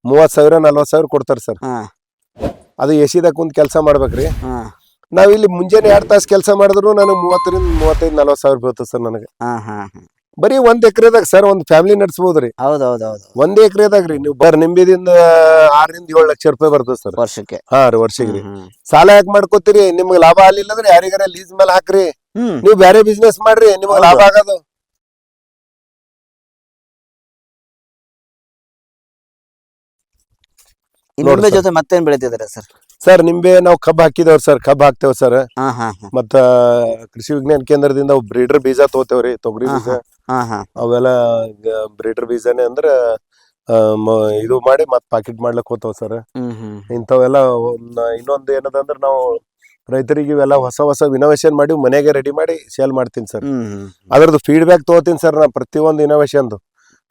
30,000 40,000 ಕೊಡ್ತಾರ ಸರ್. ಹಾ ಅದು ಎಸಿದಾಗ ಕುಂತ್ ಕೆಲಸ ಮಾಡ್ಬೇಕ್ರಿ. ಹಾ ನಾವ್ ಇಲ್ಲಿ ಮುಂಜಾನೆ 2 ತಾಸು ಕೆಲಸ ಮಾಡಿದ್ರು ನನಗೆ 30 ರಿಂದ 35 40,000 ಬೀಳ್ತದೆ ಸರ್ ನನಗೆ. ಹಾ ಹಾ ಹಾ ಬರೀ 1 ಎಕರೆದಾಗ ಸರ್ ಒಂದು ಫ್ಯಾಮಿಲಿ ನಡೆಸಬಹುದ್ರಿ. ಹೌದೌದೌದು 1 ಎಕರೆದಾಗ್ರಿ ನೀವು ನಿಂಬಿದಿಂದ 6 ರಿಂದ 7 ಲಕ್ಷ ರೂಪಾಯಿ ಬರ್ತದೆ ಸರ್ ವರ್ಷಕ್ಕೆ. ಹಾ ರೀ ವರ್ಷಕ್ಕೆ. ಹ್ಮ್ ಸಾಲ ಯಾಕೆ ಮಾಡ್ಕೋತೀರಿ? ನಿಮ್ಗೆ ಲಾಭ ಆಗ್ಲಿಲ್ಲ ಅಂದ್ರೆ ಯಾರಿಗಾರ ಲೀಸ್ ಮೇಲೆ ಹಾಕ್ರಿ, ಹ್ಮ್ ನೀವು ಬೇರೆ ಬಿಸ್ನೆಸ್ ಮಾಡ್ರಿ, ನಿಮ್ಗೆ ಲಾಭ ಆಗೋದು. ಈ ನಿಂಬೆ ಜೊತೆ ಮತ್ತೇನ್ ಬೆಳಿತಿದಾರೆ ಸರ್? ಸರ್ ನಿಂಬೆ ನಾವು ಕಬ್ಬು ಹಾಕಿದೇವ್ರಿ ಸರ್, ಕಬ್ಬು ಹಾಕ್ತೇವ್ ಸರ್. ಹಾ ಹಾ ಹಾ ಮತ್ತ ಕೃಷಿ ವಿಜ್ಞಾನ ಕೇಂದ್ರದಿಂದ ಬ್ರೀಡರ್ ಬೀಜ ತಗೋತೇವ್ರಿ, ತೊಗರಿ ಬೀಜ ಹಾ ಹಾ ಅವೆಲ್ಲ ಬ್ರೀಡರ್ ಬೀಜನೇ ಅಂದ್ರ ಇದು ಮಾಡಿ ಮತ್ ಪಾಕೆಟ್ ಮಾಡ್ಲಕ್ ಹೋತಾವ್ ಸರ್. ಹ್ಮ್ ಹ್ಮ್ ಇಂಥವೆಲ್ಲ ಇನ್ನೊಂದು ಏನದಂದ್ರ ನಾವು ರೈತರಿಗೆ ಇವೆಲ್ಲ ಹೊಸ ಹೊಸ ಇನೋವೇಷನ್ ಮಾಡಿ ಮನೆಗೆ ರೆಡಿ ಮಾಡಿ ಸೇಲ್ ಮಾಡ್ತೀನಿ ಸರ್. ಹ್ಮ್ ಅದ್ರದ್ದು ಫೀಡ್ಬ್ಯಾಕ್ ತಗೋತೀನಿ ಸರ್. ನಾ ಪ್ರತಿಯೊಂದು ಇನೋವೇಷನ್ದು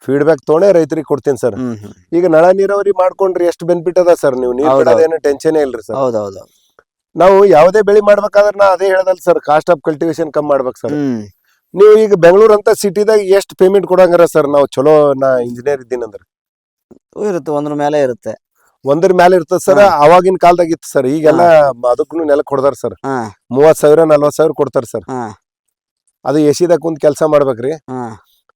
ಫೀಡ್ಬ್ಯಾಕ್ ತಗೊಂಡೇ ರೈತರಿಗೆ ಕೊಡ್ತೀನಿ ಸರ್. ಹ್ಮ್ ಹ್ಮ್ ಈಗ ನಳ ನೀರಾವರಿ ಮಾಡ್ಕೊಂಡ್ರಿ ಎಷ್ಟು ಬೆನಿಫಿಟ್ ಅದ ಸರ್. ನೀವು ನೀರ್ ಬಿಡೋದೇನು ಟೆನ್ಷನ್ ಇಲ್ರಿ ಸರ್. ಹೌದೌದು. ನಾವು ಯಾವುದೇ ಬೆಳೆ ಮಾಡ್ಬೇಕಾದ್ರೆ ನಾ ಅದೇ ಹೇಳದಲ್ಲ ಸರ್, ಕಾಸ್ಟ್ ಆಫ್ ಕಲ್ಟಿವೇಶನ್ ಕಮ್ಮಿ ಮಾಡ್ಬೇಕು ಸರ್. ಹ್ಮ್ ನೀವು ಈಗ ಬೆಂಗಳೂರು ಅಂತ ಸಿಟಿದಾಗ ಎಷ್ಟು ಪೇಮೆಂಟ್ ಕೊಡಂಗಾರ ಸರ್? ನಾವು ಚಲೋ ನಾ ಇಂಜಿನಿಯರ್ ಇದ್ದೀನಿ ಅಂದ್ರೆ ಇರುತ್ತೆ, ಒಂದ್ರ ಮೇಲೆ ಇರುತ್ತೆ. ಒಂದ್ರ ಮೇಲೆ ಇರ್ತದ ಸರ್. ಅವಾಗಿನ ಕಾಲದಾಗ ಇತ್ತು ಸರ್. ಈಗೆಲ್ಲ ಅದಕ್ಕೂ ನೆಲಕ್ಕೆ ಹೊಡೆದಾರ ಸರ್. 30,000 40,000 ಕೊಡ್ತಾರ ಸರ್. ಅದು ಎಸಿದಾಗ ಕುಂತ್ ಕೆಲಸ ಮಾಡ್ಬೇಕ್ರಿ.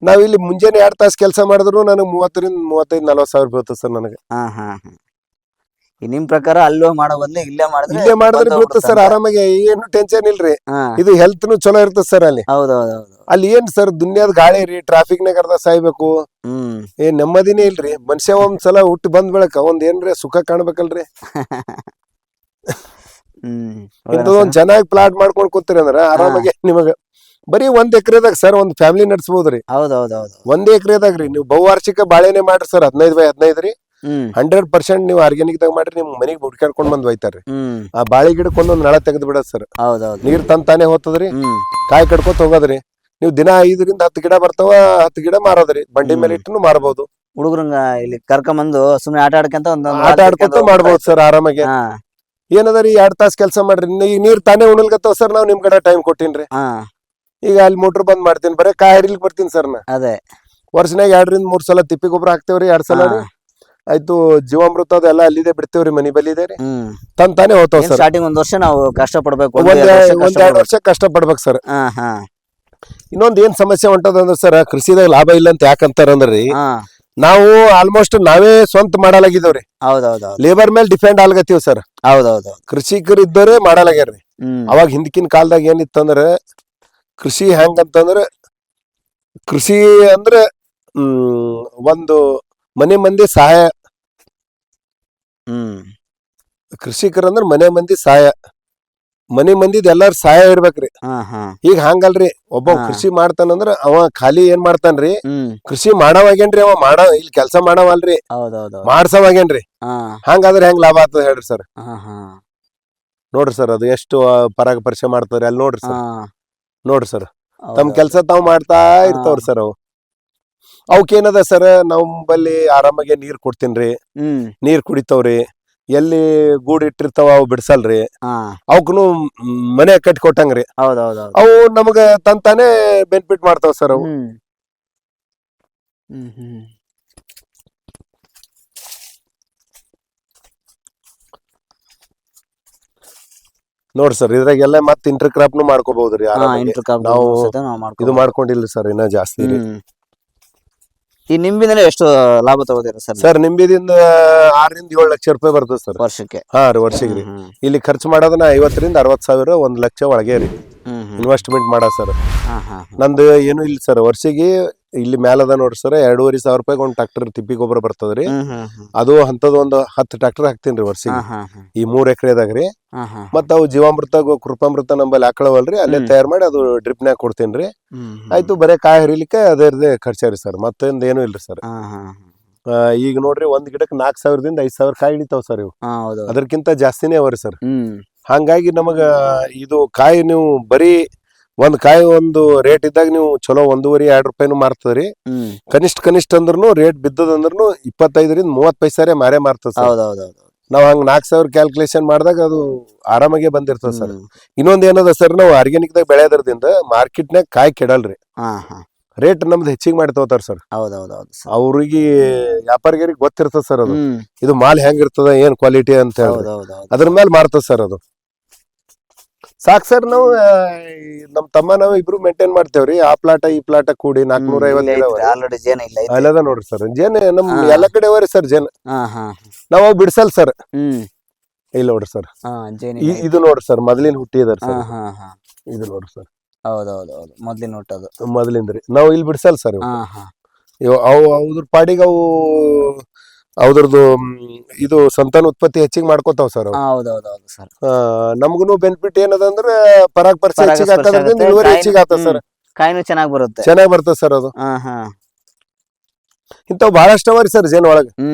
ನಾವ್ ಇಲ್ಲಿ ಮುಂಜಾನೆ 2 ತಾಸು ಕೆಲಸ ಮಾಡಿದ್ರು ನನಗೆ 30 ರಿಂದ 35 40,000 ಬೀಳ್ತದೆ ಸರ್ ನನಗೆ. ನಿಮ್ ಪ್ರಕಾರ ಅಲ್ಲೋ ಮಾಡೋ ಬದ್ಲು ಇಲ್ಲೇ ಮಾಡಿದ್ರೆ ಬೀಳ್ತದೆ ಸರ್ ಆರಾಮಾಗಿ, ಏನು ಟೆನ್ಷನ್ ಇಲ್ರಿ. ಇದು ಹೆಲ್ತ್ ನು ಚಲೋ ಇರ್ತದೆ ಸರ್ ಅಲ್ಲಿ. ಅಲ್ಲಿ ಏನ್ ಸರ್ ದುನಿಯಾದ ಗಾಳಿ ರೀ, ಟ್ರಾಫಿಕ್ ನಾಗ ಅರ್ಧ ಸಾಯ್ಬೇಕು, ಏನ್ ನೆಮ್ಮದಿನೇ ಇಲ್ರಿ. ಮನುಷ್ಯ ಒಂದ್ಸಲ ಹುಟ್ಟಿ ಬಂದ್ ಬೆಳಕ ಒಂದ್ ಏನ್ರಿ ಸುಖ ಕಾಣ್ಬೇಕಲ್ರಿ. ಇಂಥದೊಂದ್ ಚೆನ್ನಾಗಿ ಪ್ಲಾಟ್ ಮಾಡ್ಕೊಂಡ್ ಕೂತೀರಿ ಅಂದ್ರ ಆರಾಮಾಗಿ ನಿಮಗ ಬರೀ 1 ಎಕರೆದಾಗ ಸರ್ ಒಂದು ಫ್ಯಾಮಿಲಿ ನಡೆಸಬಹುದ್ರಿ. 1 ಎಕರೆದಾಗ್ರಿ ನೀವು ಬಹುವಾರ್ಷಿಕ ಬಾಳೆನೆ ಮಾಡ್ರಿ ಸರ್, 15 by 15 ರೀ. 100% ನೀವು ಆರ್ಗ್ಯಾನಿಕ್ ದಾಗ ಮಾಡ್ರಿ, ನಿಮ್ ಮನಿಗ್ ಹುಡ್ಕಾಡ್ಕೊಂಡ್ ಬಂದ್ ಒಯ್ತಾರ್ರಿ. ಆ ಬಾಳೆ ಗಿಡಕ್ಕೆ ಒಂದೊಂದ್ ನಳ ತೆಗೆದು ಬಿಡದ್ ಸರ್. ನೀರ್ ತಂತಾನೆ ಹೋತದ್ರಿ, ಕಾಯಿ ಕಡ್ಕೊತ ಹೋಗೋದ್ರಿ. ನೀವು ದಿನ 5 ರಿಂದ 10 ಗಿಡ ಬರ್ತಾವ, 10 ಗಿಡ ಮಾರೋದ್ರಿ. ಬಂಡಿ ಮೇಲೆ ಇಟ್ಟು ಮಾರಬಹುದು. ಹುಡುಗರಂಗ ಇಲ್ಲಿ ಕರ್ಕೊಂಬಂದು ಸುಮ್ನೆ ಆಟ ಆಡ್ಕೊಂತ ಮಾಡ್ಬೋದು ಸರ್ ಆರಾಮಾಗಿ. ಏನದರಿ 2 ತಾಸು ಕೆಲಸ ಮಾಡ್ರಿ, ಈಗ ನೀರ್ ತಾನೇ ಉಣಲ್ಗತ್ತವ ಸರ್. ನಾವ್ ನಿಮ್ ಕಡೆ ಟೈಮ್ ಕೊಟ್ಟಿನ್ರಿ. ಈಗ ಅಲ್ಲಿ ಮೋಟರ್ ಬಂದ್ ಮಾಡ್ತೀನಿ, ಬರೀ ಕಾಯಿ ಹರಿಲಿಕ್ ಬರ್ತೀನಿ ಸರ್. ನಾ ವರ್ಷನಾಗ 2 ರಿಂದ 3 ಸಲ ತಿಪ್ಪಿ ಗೊಬ್ಬರ ಹಾಕ್ತೇವ್ರಿ. 2 ಸಲ ರೀ ಆಯ್ತು. ಜೀವಾಮೃತ ಅದೆಲ್ಲ ಅಲ್ಲಿದೆ ಬಿಡ್ತೇವ್ರಿ, ಮನಿ ಬಲ್ಲಿದೆ ರೀ. ತಂತಾನೆ ಹೋಗ್ತಾವ ಸರ್. ಸ್ಟಾರ್ಟಿಂಗ್ 1 ವರ್ಷ ನಾವು ಕಷ್ಟ ಪಡ್ಬೇಕು, 1-2 ವರ್ಷ ಕಷ್ಟ ಪಡ್ಬೇಕು ಸರ್. ಇನ್ನೊಂದ್ ಏನ್ ಸಮಸ್ಯೆ ಹೊಂಟದಂದ್ರ ಸರ್, ಕೃಷಿದಾಗ ಲಾಭ ಇಲ್ಲ ಅಂತ ಯಾಕಂತಾರಂದ್ರಿ, ನಾವು ಆಲ್ಮೋಸ್ಟ್ ನಾವೇ ಸ್ವಂತ ಮಾಡಲಾಗಿದ್ದೇವ್ರಿ. ಲೇಬರ್ ಮೇಲೆ ಡಿಪೆಂಡ್ ಆಗ್ಲತ್ತೀವಿ ಸರ್. ಕೃಷಿಕರು ಇದ್ದವರೇ ಮಾಡಲಾಗ್ಯಾರ್ರಿ. ಅವಾಗ ಹಿಂದಕಿನ ಕಾಲದಾಗ ಏನಿತ್ತಂದ್ರ ಕೃಷಿ ಹೆಂಗಂತಂದ್ರ, ಕೃಷಿ ಅಂದ್ರೆ ಒಂದು ಮನೆ ಮಂದಿ ಸಹಾಯ, ಕೃಷಿಕರಂದ್ರ ಮನೆ ಮಂದಿ ಸಹಾಯ, ಮನೆ ಮಂದಿದ್ ಎಲ್ಲಾರು ಸಹಾಯ ಇರ್ಬೇಕ್ರಿ. ಈಗ ಹಂಗಲ್ರಿ, ಒಬ್ಬ ಕೃಷಿ ಮಾಡ್ತಾನಂದ್ರ ಅವ ಖಾಲಿ ಏನ್ ಮಾಡ್ತಾನ್ರಿ, ಕೃಷಿ ಮಾಡವಾಗೇನ್ರಿ, ಅವ ಇಲ್ಲಿ ಕೆಲಸ ಮಾಡವಲ್ರಿ, ಮಾಡ್ಸವಾಗೇನ್ರಿ. ಹಂಗಾದ್ರೆ ಹೆಂಗ್ ಲಾಭ ಆಗ್ತದ ಹೇಳ್ರಿ ಸರ್. ನೋಡ್ರಿ ಸರ್, ಅದು ಎಷ್ಟು ಪರಾಗ ಪರಿಚಯ ಮಾಡ್ತಾವ್ರಿ ಅಲ್ಲಿ. ನೋಡ್ರಿ ಸರ್ ತಮ್ಮ ಕೆಲಸ ತಾವ್ ಮಾಡ್ತಾ ಇರ್ತಾವ್ರಿ ಸರ್. ಅವಕ್ಕೇನದ ಸರ್, ನಮ್ಮಲ್ಲಿ ಆರಾಮಾಗಿ ನೀರ್ ಕೊಡ್ತೀನ್ರಿ, ನೀರ್ ಕುಡಿತಾವ್ರಿ. ಎಲ್ಲಿ ಗೂಡ್ ಇಟ್ಟಿರ್ತಾವ ಅವು ಬಿಡ್ಸಲ್ರಿ. ಅವಕ್ಕೂ ಮನೆ ಕಟ್ಟಿ ಕೊಟ್ಟಂಗ್ರಿ. ಅವು ನಮಗ ತಂತಾನೆ ಬೆನಿಫಿಟ್ ಮಾಡ್ತಾವ ಸರ್ ಅವು. ನೋಡ್ರಿ ಸರ್, ಇದ್ರಾಗೆಲ್ಲ ಮತ್ ಇಂಟರ್ ಕ್ರಾಪ್ ನು ಮಾಡ್ಕೋಬಹುದ್ರಿ. ನಾವು ಇದು ಮಾಡ್ಕೊಂಡಿಲ್ಲ ಸರ್ ಇನ್ನ ಜಾಸ್ತಿ ರೀ. ಈ ನಿಂಬಿಂದ ಎಷ್ಟು ಲಾಭ ತಗೋತೀರಾ ಸರ್? ಸರ್ ನಿಂಬಿದಿಂದ 6 ರಿಂದ 7 ಲಕ್ಷ ರೂಪಾಯಿ ಬರ್ತದೆ ಸರ್ ವರ್ಷಕ್ಕೆ. ವರ್ಷಕ್ಕೆ ರೀ. ಇಲ್ಲಿ ಖರ್ಚು ಮಾಡೋದನ್ನ 50 ರಿಂದ 60,000 1 ಲಕ್ಷ ಒಳಗೆ ರೀ ಇನ್ವೆಸ್ಟ್ಮೆಂಟ್ ಮಾಡ ಸರ್. ನಂದು ಏನು ಇಲ್ಲ ಸರ್. ವರ್ಷಿಗೆ ಇಲ್ಲಿ ಮೇಲದ ನೋಡ್ರಿ ಸರ್, 2,500 ರೂಪಾಯಿ ಒಂದು ಟ್ರಾಕ್ಟರ್ ತಿಪ್ಪಿ ಗೊಬ್ಬರ ಬರ್ತದ್ರಿ. ಅದು ಅಂತದ್ ಒಂದು 10 ಟ್ರಾಕ್ಟರ್ ಹಾಕ್ತೀನ್ರಿ ವರ್ಷಿಗೆ, ಈ 3 ಎಕರೆದಾಗ ರೀ. ಮತ್ತ ಅವು ಜೀವಾಮೃತ ಕೃಪಾಮೃತ ನಂಬಲ್ಲಿ ಹಾಕಳವಲ್ರಿ, ಅಲ್ಲೇ ತಯಾರು ಮಾಡಿ ಅದು ಡ್ರಿಪ್ನ್ಯಾಗ ಕೊಡ್ತೇನ್ರಿ. ಆಯ್ತು, ಬರೇ ಕಾಯಿ ಹರಿಲಿಕ್ಕೆ ಅದೇ ಖರ್ಚಾರಿ ಸರ್, ಮತ್ತೊಂದ್ ಏನು ಇಲ್ರಿ ಸರ್. ಈಗ ನೋಡ್ರಿ, ಒಂದ್ ಗಿಡಕ್ಕೆ 4,000 ದಿಂದ 5,000 ಕಾಯಿ ಹಿಡಿತಾವ ಸರ್ ಇವು. ಅದಕ್ಕಿಂತ ಜಾಸ್ತಿನೇ ಅವರಿ ಸರ್. ಹಂಗಾಗಿ ನಮಗ ಇದು ಕಾಯಿ ನೀವು ಬರೀ ಒಂದ್ ಕಾಯಿ ಒಂದು ರೇಟ್ ಇದ್ದಾಗ ನೀವು ಚಲೋ 1.5-2 ರೂಪಾಯಿನೂ ಮಾರ್ತದ್ರಿ. ಕನಿಷ್ಠ ಅಂದ್ರೂ ರೇಟ್ ಬಿದ್ದದಂದ್ರೂ 25 ರಿಂದ 30 ಪೈಸೆ ಮಾರೇ ಮಾರ್ತದ ಸರ್. ನಾವ್ ಹಂಗ 4,000 ಕ್ಯಾಲ್ಕುಲೇಷನ್ ಮಾಡಿದಾಗ ಅದು ಆರಾಮಾಗೆ ಬಂದಿರ್ತದ ಸರ್. ಇನ್ನೊಂದ್ ಏನದ ಸರ್, ನಾವು ಆರ್ಗ್ಯಾನಿಕ್ ದಾಗ ಬೆಳೆಯೋದ್ರದಿಂದ ಮಾರ್ಕೆಟ್ನಾಗ ಕಾಯಿ ಕೆಡಲ್ರಿ. ರೇಟ್ ನಮ್ದು ಹೆಚ್ಚಿಗೆ ಮಾಡಿ ತಗೋತಾರ ಸರ್. ಹೌದೌದೌದು ಸರ್. ಅವ್ರಿಗೆ ವ್ಯಾಪಾರಿಗರಿಗೆ ಗೊತ್ತಿರ್ತದ ಸರ್ ಅದು ಹ್ಮ್ ಇದು ಮಾಲ್ ಹೆಂಗಿರ್ತದ ಏನ್ ಕ್ವಾಲಿಟಿ ಅಂತ ಹೇಳಿ ಹೌದೌದೌದು. ಅದ್ರ ಮೇಲೆ ಮಾರ್ತದ ಸರ್ ಅದು. ಸಾಕ್ ಸರ್ ನಾವು ನಮ್ ತಮ್ಮ ನಾವು ಇಬ್ರು ಮೇಂಟೈನ್ ಮಾಡ್ತೇವ್ರಿ. ಆ ಪ್ಲಾಟ ಈ ಪ್ಲಾಟ ಕೂಡಿ 450 ಆಲ್ರೆಡಿ ಜೇನ ಇಲ್ಲ ಐತೆ. ಅಲ್ಲದ ನೋಡ್ರಿ ಸರ್. ಜೇನ್ ನಮ್ ಎಲ್ಲಾ ಕಡೆ ಅವರಿ ಸರ್ ಜೇನ್. ಹಾ ಹಾ ನಾವ್ ಬಿಡ್ಸಲ್ ಸರ್. ಹ್ಮ್ ಇಲ್ಲ ನೋಡ್ರಿ ಸರ್. ಹಾ ಜೇನ ಇದು ನೋಡ್ರಿ ಸರ್ ಮೊದ್ಲಿನ ಹುಟ್ಟಿ ಇದಾರೆ ಹಾ ಸರ್. ಹಾ ಹಾ ಇದು ನೋಡ್ರಿ ಸರ್ ಹೌದೌದೌದು ಮೊದ್ಲಿನ ನೋಟದು. ಮೊದ್ಲಿಂದ್ರಿ ನಾವ್ ಇಲ್ಲಿ ಬಿಡ್ಸಲ್ ಸರ್. ಹಾ ಹಾ ಅವು ಅವ್ರ ಪಾಡಿಗೆ ಅವು ಅವ್ರದ್ದು ಇದು ಸಂತಾನ ಉತ್ಪತ್ತಿ ಹೆಚ್ಚಿಗೆ ಮಾಡ್ಕೋತಾವ್ ಸರ್. ಹೌದೌದೌದು ಸರ್. ನಮ್ಗುನು ಬೆನಿಫಿಟ್ ಏನದ ಅಂದ್ರೆ ಪರಾಗಸ್ಪರ್ಶ ಹೆಚ್ಚಿಗೆ ಪರಾಗಸ್ಪರ್ಶ ಹಾಕೋದ್ರಿಂದ ಆಗುತ್ತೆ, ಇಳುವರಿ ಕಾಯಿನು- ಹೆಚ್ಚಿಗೆ ಆಗ್ತದ ಸರ್. ಕಾಯಿನು ಚೆನ್ನಾಗ್ ಬರುತ್ತೆ. ಚೆನ್ನಾಗ್ ಬರ್ತದ ಸರ್ ಅದು. ಹಾ ಹಾ ಇಂಥವ್ ಬಹಳಷ್ಟ ಅವರಿ ಸರ್ ಜೇನ್ ಒಳಗ.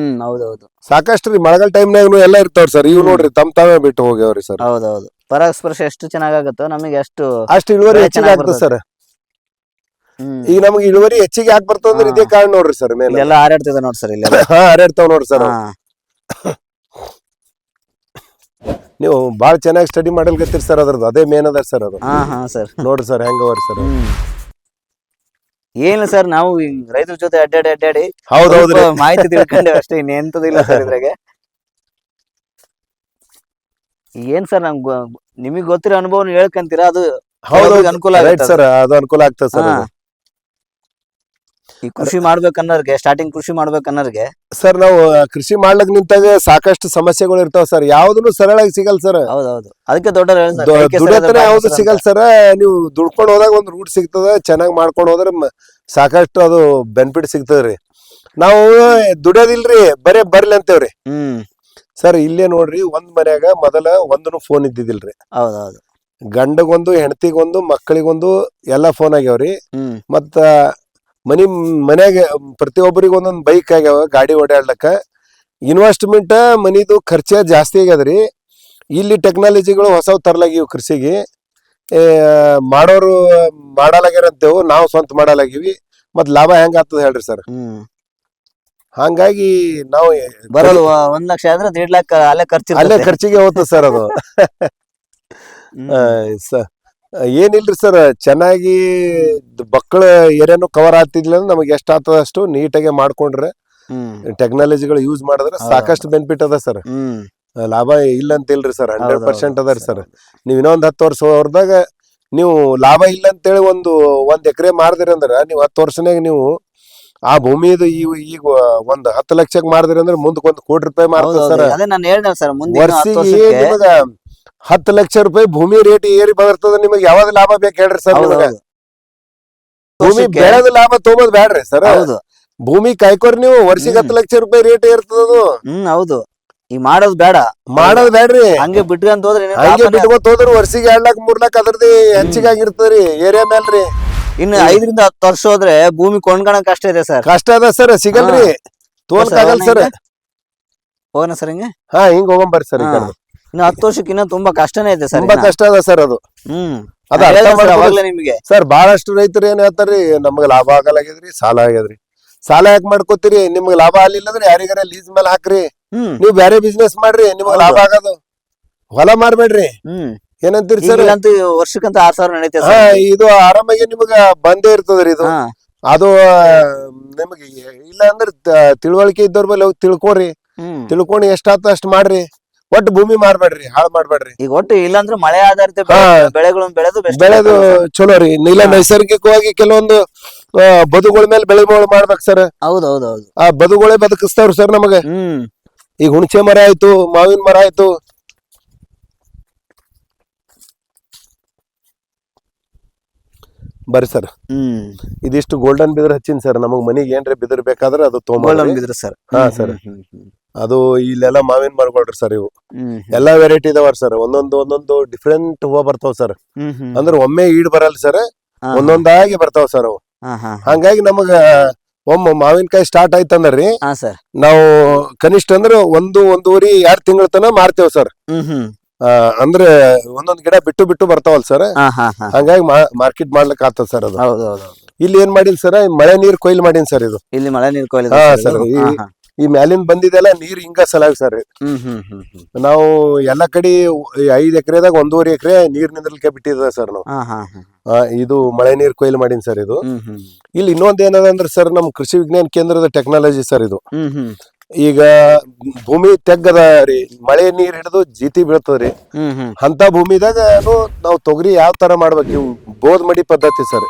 ಹೌದೌದು. ಸಾಕಷ್ಟು ರೀ ಮಳೆಗಾಲ ಟೈಮ್ನಾಗ ಎಲ್ಲ ಇರ್ತಾವ್ರಿ ಸರ್. ಇವ್ ನೋಡ್ರಿ ತಾವೇ ಬಿಟ್ಟು ಹೋಗ್ಯಾವ್ರಿ ಸರ್. ಹೌದೌದು. ಪರಾಗಸ್ಪರ್ಶ ಎಷ್ಟು ಚೆನ್ನಾಗಾಗುತ್ತೋ ನಮಗೆ ಅಷ್ಟು ಅಷ್ಟು ಇಳುವರಿ ಬೆಳೆ ಹೆಚ್ಚಿಗೆ ಚೆನ್ನಾಗ್ ಆಗ್ತದ ಬರ್ತದೆ. ಸರ್. ಈಗ ನಮ್ಗೆ ಇಳುವರಿ ಹೆಚ್ಚಿಗೆ ಯಾಕೆ ಬರ್ತದ ಅಂದ್ರೆ ಇದೇ ಕಾರಣ ನೋಡ್ರಿ ಸರ್. ಮೇಲೆ ಇಲ್ಲೆಲ್ಲ ಹಾರಾಡ್ತಿದೆ ನೋಡಿ ಸರ್ ಇಲ್ಲೆಲ್ಲ. ಹಾ ಹರಡ್ತಾವ್ ನೋಡ್ರಿ ಸರ್. ಹಾ ನೀವು ಬಾಳ ಚೆನ್ನಾಗಿ ಸ್ಟಡಿ ಮಾಡಲ್ಕತ್ತೀರಿ ಸರ್. ಅದ್ರದ್ದು ಅದೇ ಮೇನ್ ಅದ ಸರ್ ಅದು. ಹಾ ಹಾ ಸರ್. ನೋಡ್ರಿ ಸರ್ ಹೆಂಗ ಅವರಿ ಸರ್. ಏನು ಸರ್ ನಾವು ರೈತರ ಜೊತೆ ಅಡ್ಡಾಡಿ ಹೌದೌದ್ರಿ. ಸ್ವಲ್ಪ ಮಾಹಿತಿ ತಿಳ್ಕೊಂಡೇವೆ ಅಷ್ಟೇ, ಇನ್ನೆಂತದಿಲ್ಲ ಸರ್ ಇದ್ರಾಗೆ. ಏನ್ ಸರ್ ನಿಮಗ್ ಗೊತ್ತಿರೋ ಅನುಭವ ಹೇಳ್ಕಂತೀರಾ, ಅದು ಹೌದೌದು ಅನುಕೂಲ ರೈಟ್ ಆಗುತ್ತೆ ಸರ್. ಅದು ಅನುಕೂಲ ಆಗ್ತದೆ ಸರ್. ಹಾ. ಈ ಕೃಷಿ ಮಾಡ್ಬೇಕನ್ನೋರ್ಗೆ, ಸ್ಟಾರ್ಟಿಂಗ್ ಕೃಷಿ ಮಾಡ್ಬೇಕನ್ನೋರ್ಗೆ ಸರ್ ನಾವು ಕೃಷಿ ಮಾಡ್ಲಕ್ ನಿಂತಾಗ ಸಾಕಷ್ಟು ಸಮಸ್ಯೆಗಳು ಇರ್ತಾವ ಸರ್. ಯಾವ್ದನ್ನು ಸರಳಾಗಿ ಸಿಗಲ್ ಸರ್. ಹೌದೌದು. ಅದಕ್ಕೆ ದೊಡ್ಡ ದುಡಿಯತನ ಯಾವ್ದು ಸಿಗಲ್ ಸರ್. ನೀವು ದುಡ್ಕೊಂಡು ಹೋದಾಗ ಒಂದ್ ರೂಟ್ ಸಿಗ್ತದ. ಚೆನ್ನಾಗಿ ಮಾಡ್ಕೊಂಡು ಹೋದ್ರೆ ಸಾಕಷ್ಟು ಅದು ಬೆನಿಫಿಟ್ ಸಿಗ್ತದ್ರಿ. ನಾವು ದುಡಿಯೋದಿಲ್ರಿ, ಬರೇ ಬರ್ಲಿ ಅಂತೇವ್ರಿ ಸರ್. ಇಲ್ಲೇ ನೋಡ್ರಿ ಒಂದ್ ಮನ್ಯಾಗ ಮೊದಲ ಒಂದನು ಫೋನ್ ಇದ್ದಿದ್ದಿಲ್ರಿ. ಹೌದೌದು. ಗಂಡಗೊಂದು ಹೆಂಡತಿಗೊಂದು ಮಕ್ಕಳಿಗೊಂದು ಎಲ್ಲಾ ಫೋನ್ ಆಗ್ಯಾವ್ರಿ. ಮತ್ತ ಮನ್ಯಾಗ ಪ್ರತಿಯೊಬ್ಬರಿಗೆ ಒಂದೊಂದ್ ಬೈಕ್ ಆಗ್ಯಾವ ಗಾಡಿ ಓಡಾಡ್ಲಕ್ಕ. ಇನ್ವೆಸ್ಟ್ಮೆಂಟ್ ಮನಿದು ಖರ್ಚ ಜಾಸ್ತಿ ಆಗ್ಯದ್ರಿ. ಇಲ್ಲಿ ಟೆಕ್ನಾಲಜಿಗಳು ಹೊಸವ್ ತರ್ಲಾಗಿವ್ ಕೃಷಿಗೆ. ಮಾಡೋರು ಮಾಡಲಾಗ್ಯಾರಂತೇವು, ನಾವು ಸ್ವಂತ ಮಾಡಲಾಗಿವಿ. ಮತ್ ಲಾಭ ಹೆಂಗ ಆಗ್ತದ ಹೇಳ್ರಿ ಸರ್. ಹಂಗಾಗಿ ನಾವು ಬರೋದು 1 ಲಕ್ಷ ಆದ್ರೆ 1.5 ಲಕ್ಷ ಅಲ್ಲೇ ಖರ್ಚಿಗೆ ಹೋಗ್ತದೆ ಸರ್ ಅದು. ಏನಿಲ್ರಿ ಸರ್, ಚೆನ್ನಾಗಿ ಮಕ್ಕಳ ಏರಿಯಾನು ಕವರ್ ಆಗ್ತಿದ್ಲ ಅಂದ್ರೆ ನಮಗೆ ಎಷ್ಟ್ ಆಗ್ತದ ಅಷ್ಟು ನೀಟಾಗಿ ಮಾಡ್ಕೊಂಡ್ರೆ ಟೆಕ್ನಾಲಜಿಗಳು ಯೂಸ್ ಮಾಡಿದ್ರೆ ಸಾಕಷ್ಟು ಬೆನಿಫಿಟ್ ಅದ ಸರ್. ಲಾಭ ಇಲ್ಲ ಅಂತ ಇಲ್ರಿ ಸರ್. 100% ಅದ ಸರ್. ನೀವ್ ಇನ್ನೊಂದ್ 10 ವರ್ಷ ಹೊರದಾಗ ನೀವು ಲಾಭ ಇಲ್ಲ ಅಂತೇಳಿ ಒಂದ್ ಎಕರೆ ಮಾರ್ದಿರಿ ಅಂದ್ರ ನೀವು 10 ವರ್ಷನಾಗ ನೀವು ಆ ಭೂಮಿದು ಈಗ ಒಂದ್ 10 ಲಕ್ಷಕ್ಕೆ ಮಾರ್ದಿರಿ ಅಂದ್ರೆ ಮುಂದಕ್ಕೆ ₹1 ಕೋಟಿ ಮಾರ್ತದ ಸರ್. ವರ್ಷಿಗೆ ನಿಮಗ 10 ಲಕ್ಷ ರೂಪಾಯಿ ಭೂಮಿ ರೇಟ್ ಏರಿ ಬರ್ತದ. ನಿಮಗೆ ಯಾವ್ದು ಲಾಭ ಬೇಕು ಹೇಳ್ರಿ ಸರ್. ನಿಮಗೆ ಭೂಮಿ ಬೆಳೆದ ಲಾಭ ತಗೋದ್ ಬ್ಯಾಡ್ರಿ ಸರ್. ಭೂಮಿ ಕಾಯ್ಕೋರಿ ನೀವು. ವರ್ಷಿಗೆ 10 ಲಕ್ಷ ರೂಪಾಯಿ ರೇಟ್ ಏರ್ತದ. ಹೌದು. ಈ ಮಾಡೋದ್ ಬ್ಯಾಡ್ರಿ. ಹಂಗೆ ಬಿಟ್ಕೊಂತ ಹೋದ್ರೆ ವರ್ಷಿಗೆ 2 ಲಕ್ಷ 3 ಲಕ್ಷ ಅದ್ರದ್ದು ಹೆಚ್ಚಿಗೆ ಆಗಿರ್ತದ್ರಿ ಏರಿಯಾ ಮೇಲ್ರಿ. ಇನ್ನು 5 ರಿಂದ 10 ವರ್ಷ ಹೋದ್ರೆ ಭೂಮಿ ಕೊಂಡ್ಕೊಳಕ್ ಕಷ್ಟ ಇದೆ ಸರ್. ಕಷ್ಟ ಅದ ಸರ್, ಸಿಗಲ್ರಿ, ತೋಲ್ಕಾಗಲ್ ಸರ್. ಹೋಗೋಣ ಸರ್ ಹಿಂಗೆ. ಹಾ ಹಿಂಗ್ ಹೋಗಂಬರ್ರಿ ಸರ್. ಇನ್ನು 10 ವರ್ಷಕ್ಕೆ ಇನ್ನೂ ತುಂಬಾ ಕಷ್ಟನೇ ಇದೆ ಸರ್. ತುಂಬಾ ಕಷ್ಟ ಅದ ಸರ್ ಅದು. ನಿಮಗೆ ಸರ್ ಬಹಳಷ್ಟು ರೈತರು ಏನ್ ಹೇಳ್ತಾರ್ರಿ, ನಮ್ಗ ಲಾಭ ಆಗಲಾಗ್ಯದ್ರಿ, ಸಾಲ ಆಗ್ಯದ್ರಿ. ಸಾಲ ಯಾಕೆ ಮಾಡ್ಕೋತೀರಿ? ನಿಮ್ಗೆ ಲಾಭ ಆಗ್ಲಿಲ್ಲ ಅಂದ್ರೆ ಯಾರಿಗಾರ ಲೀಸ್ ಮೇಲೆ ಹಾಕ್ರಿ. ನೀವ್ ಬೇರೆ ಬಿಸ್ನೆಸ್ ಮಾಡ್ರಿ, ನಿಮ್ಗೆ ಲಾಭ ಆಗದು. ಹೊಲ ಮಾರ್ಬೇಡ್ರಿ. ಏನಂತೀರಿ ಸರ್? ವರ್ಷಕ್ಕಂತ 6,000 ನಡೀತದೆ. ಇದು ಆರಾಮಾಗಿ ನಿಮಗ ಬಂದೇ ಇರ್ತದ್ರಿ ಇದು. ಅದು ನಿಮಗೆ ಇಲ್ಲ ಅಂದ್ರೆ ತಿಳುವಳಿಕೆ ಇದ್ದವ್ರ ಮೇಲೆ ಹೋಗಿ ತಿಳ್ಕೊರಿ. ತಿಳ್ಕೊಂಡು ಎಷ್ಟಾತ ಅಷ್ಟ್ ಮಾಡ್ರಿ. ಒಟ್ಟು ಭೂಮಿ ಮಾರ್ಬೇಡ್ರಿ, ಹಾಳು ಮಾಡ್ಬೇಡ್ರಿ. ಈಗ ಒಟ್ಟು ಇಲ್ಲಾಂದ್ರೆ ಮಳೆ ಆಧಾರಿತ ಬೆಳೆಗಳನ್ನು ಬೆಳೆದು ಚಲೋ ರೀ. ಇಲ್ಲ ನೈಸರ್ಗಿಕವಾಗಿ ಕೆಲವೊಂದು ಬದುಗಳ ಮೇಲೆ ಬೆಳೆಗಳು ಮಾಡ್ಬೇಕು ಸರ್. ಹೌದೌದೌದು. ಆ ಬದುಗಳೇ ಬದುಕಿಸ್ತಾವ್ರಿ ಸರ್ ನಮಗೆ. ಈಗ ಹುಣಸೆ ಮರ ಆಯ್ತು, ಮಾವಿನ ಮರ ಆಯ್ತು. ಬರ್ರಿ ಸರ್. ಇದಿಷ್ಟು ಗೋಲ್ಡನ್ ಬಿದರ್ ಹಚ್ಚಿನ ಸರ್. ನಮಗ್ ಮನಿಗೆ ಏನ್ರಿ ಬಿದರ್ ಬೇಕಾದ್ರೆ ಅದು ತೊಗೊಂಡ್ಬಿದ್ರಿ ಸರ್. ಹಾ ಸರ್. ಅದು ಇಲ್ಲೆಲ್ಲ ಮಾವಿನ ಮರಗಳ್ರಿ ಸರ್. ಇವು ಎಲ್ಲಾ ವೆರೈಟಿ ಇದಾವ ಸರ್. ಒಂದೊಂದು ಡಿಫ್ರೆಂಟ್ ಹೂವ ಬರ್ತಾವ ಸರ್. ಅಂದ್ರೆ ಒಮ್ಮೆ ಈಡ್ ಬರಲ್ಲ ಸರ್, ಒಂದೊಂದಾಗಿ ಬರ್ತಾವ ಸರ್ ಅವು. ಹಂಗಾಗಿ ನಮಗ ಮಾವಿನಕಾಯಿ ಸ್ಟಾರ್ಟ್ ಆಯ್ತಂದ್ರಿ ನಾವು ಕನಿಷ್ಠ ಅಂದ್ರೆ 1-1.5 2 ತಿಂಗಳ ತನ ಮಾರ್ತೇವ್ ಸರ್. ಅಂದ್ರೆ ಒಂದೊಂದ್ ಗಿಡ ಬಿಟ್ಟು ಬರ್ತಾವಲ್ ಸರ್. ಹಂಗಾಗಿ ಮಾರ್ಕೆಟ್ ಮಾಡ್ಲಿಕ್ಕೆ ಆಗ್ತದ ಸರ್ ಅದು. ಇಲ್ಲಿ ಏನ್ ಮಾಡಿನ್ ಸರ್, ಮಳೆ ನೀರ್ ಕೊಯ್ಲು ಮಾಡಿನ್ ಸರ್. ಇದು ಇಲ್ಲಿ ಮಳೆ ನೀರ್ ಕೊಯ್ಲು. ಸರ್ ಈ ಮ್ಯಾಲಿಂದ ಬಂದಿದೆಲ್ಲ ನೀರ್ ಹಿಂಗ ಸಲಾಗಿ ಸರ್. ನಾವು ಎಲ್ಲಾ ಕಡೆ 5 ಎಕರೆದಾಗ 1.5 ಎಕರೆ ನೀರ್ ನಿಂದ್ರಲಿಕ್ಕೆ ಬಿಟ್ಟಿದ ಸರ್ ನಾವು. ಇದು ಮಳೆ ನೀರ್ ಕೊಯ್ಲು ಮಾಡೀನಿ ಸರ್ ಇದು. ಇಲ್ಲಿ ಇನ್ನೊಂದ್ ಏನದ ಅಂದ್ರೆ ಸರ್ ನಮ್ ಕೃಷಿ ವಿಜ್ಞಾನ ಕೇಂದ್ರದ ಟೆಕ್ನಾಲಜಿ ಸರ್ ಇದು. ಈಗ ಭೂಮಿ ತೆಗ್ಗದ ರೀ, ಮಳೆ ನೀರ್ ಹಿಡಿದು ಜೀತಿ ಬೀಳ್ತದ್ರಿ. ಅಂತ ಭೂಮಿದಾಗ ನಾವು ತೊಗರಿ ಯಾವ ತರ ಮಾಡ್ಬೇಕು, ಇವು ಬೋದ್ ಮಡಿ ಪದ್ಧತಿ ಸರ್.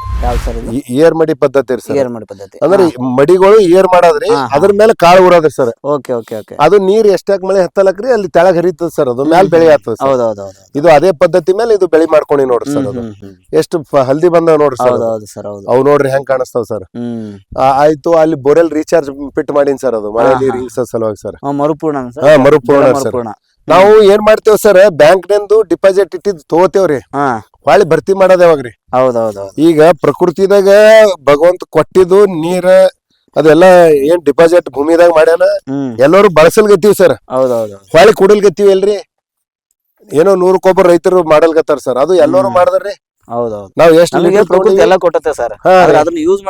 ಏರ್ ಮಡಿ ಪದ್ಧತಿ ಸರ್. ಅಂದ್ರೆ ಮಡಿಗಳು ಏರ್ ಮಾಡೋದ್ರಿ, ಅದ್ರ ಮೇಲೆ ಕಾಳು ಊರೋದ್ರಿ ಸರ್. ಅದು ನೀರ್ ಎಷ್ಟಾಕ್ ಮಳೆ ಹತ್ತಲಕ್ರಿ ಅಲ್ಲಿ ತೆಳಗ್ ಹರಿತದ ಸರ್, ಅದು ಮ್ಯಾಲ ಬೆಳೆ ಆಗ್ತದ ಸರ್. ಇದು ಅದೇ ಪದ್ಧತಿ ಮೇಲೆ ಇದು ಬೆಳಿ ಮಾಡ್ಕೊಂಡಿ ನೋಡ್ರಿ ಸರ್. ಅದು ಎಷ್ಟು ಹಲ್ದಿ ಬಂದಾವ್ ನೋಡ್ರಿ ಸರ್. ಅವ್ ನೋಡ್ರಿ ಹೆಂಗ್ ಕಾಣಿಸ್ತಾವ್ ಸರ್. ಆಯ್ತು, ಅಲ್ಲಿ ಬೋರೆಲ್ ರೀಚಾರ್ಜ್ ಫಿಟ್ ಮಾಡೀನಿ ಸರ್. ಅದು ಮಳೆ ನೀರ್ ಸಲುವಾಗಿ ಸರ್. ಮರುಪೂರ್ಣ ಸರ್. ನಾವು ಏನ್ ಮಾಡ್ತೇವ್ ಸರ್, ಬ್ಯಾಂಕ್ ನಿಂದು ಡಿಪಾಸಿಟ್ ಇಟ್ಟಿದ್ ತಗೋತೇವ್ರಿ, ಹೊಳ್ಳಿ ಭರ್ತಿ ಮಾಡೋದ್ ಯಾವಾಗ್ರಿ. ಈಗ ಪ್ರಕೃತಿದಾಗ ಭಗವಂತ ಕೊಟ್ಟಿದ್ದು ನೀರ ಅದೆಲ್ಲ ಏನ್ ಡಿಪಾಸಿಟ್ ಭೂಮಿದಾಗ ಮಾಡ್ಯಾನ, ಎಲ್ಲರೂ ಬಳಸಲ್ಗತ್ತೀವಿ ಸರ್. ಹೊಳ್ಳಿ ಕುಡಲ್ಗತ್ತೀವಿ ಎಲ್ರಿ. ಏನೋ 100 ರೈತರು ಮಾಡಲ್ಗತ್ತಾರ ಸರ್. ಅದು ಎಲ್ಲರೂ ಮಾಡಿದ್ರಿ. ನಾವ್ ಎಷ್ಟು ಎಲ್ಲ ಕೊಟ್ಟತೆ ಸರ್. ಅದನ್ನ ಯೂಸ್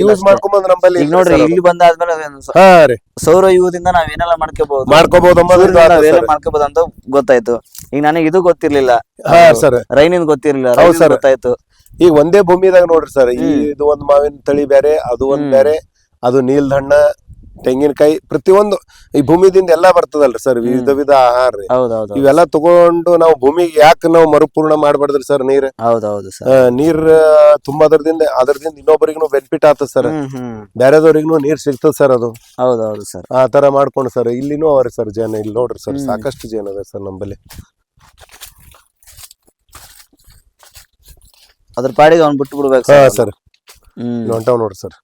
ಯೂಸ್ ಮಾಡ್ಕೊಂಡ್ ನಂಬಲ್ಲಿ ನೋಡ್ರಿ, ಇಲ್ಲಿ ಬಂದಾದ್ಮೇಲೆ ಸೌರ ಯುಗದಿಂದ ನಾವ್ ಏನೆಲ್ಲ ಮಾಡ್ಕೋಬಹುದು ಮಾಡ್ಕೋಬಹುದು ಅಂತ ಗೊತ್ತಾಯ್ತು. ಈಗ ನನಗೆ ಇದು ಗೊತ್ತಿರ್ಲಿಲ್ಲ ಸರ್, ರೈನಿಂದ ಗೊತ್ತಿರ್ಲಿಲ್ಲ, ಗೊತ್ತಾಯ್ತು. ಈಗ ಒಂದೇ ಭೂಮಿದಾಗ ನೋಡ್ರಿ ಸರ್, ಇದು ಒಂದ್ ಮಾವಿನ ತಳಿ ಬೇರೆ, ಅದು ಒಂದ್ ಬೇರೆ, ಅದು ನೀಲ್ದಣ್ಣ, ತೆಂಗಿನಕಾಯಿ, ಪ್ರತಿಯೊಂದು ಈ ಭೂಮಿದಿಂದ ಎಲ್ಲಾ ಬರ್ತದಲ್ರಿ ಸರ್. ವಿಧ ವಿಧ ಆಹಾರ ರೀ. ಇವೆಲ್ಲ ತಗೊಂಡು ನಾವು ಭೂಮಿಗೆ ಯಾಕೆ ನಾವು ಮರುಪೂರ್ಣ ಮಾಡ್ಬಾರ್ದ್ರಿ ಸರ್. ನೀರ್ ತುಂಬಾ ಅದರದಿಂದ ಇನ್ನೊಬ್ಬರಿಗೂ ಬೆನಿಫಿಟ್ ಆಗ್ತದ ಸರ್. ಬೇರೆದವ್ರಿಗೂ ನೀರ್ ಸಿಗ್ತದ ಸರ್. ಅದು ಸರ್. ಆ ತರ ಮಾಡ್ಕೊಂಡು ಸರ್. ಇಲ್ಲಿನೂ ಅವ್ರಿ ಸರ್ ಜನ. ಇಲ್ಲಿ ನೋಡ್ರಿ ಸರ್, ಸಾಕಷ್ಟು ಜನ ಅದ ಸರ್ ನಂಬಲ್ಲಿ. ಅದ್ರ ಪಾಡಿಗೆ ಅವ್ನ್ ಬಿಟ್ಟು ಬಿಡ್ಬೇಕು ಸರ್. ಹೊಂಟಾವ್ ನೋಡ್ರಿ ಸರ್.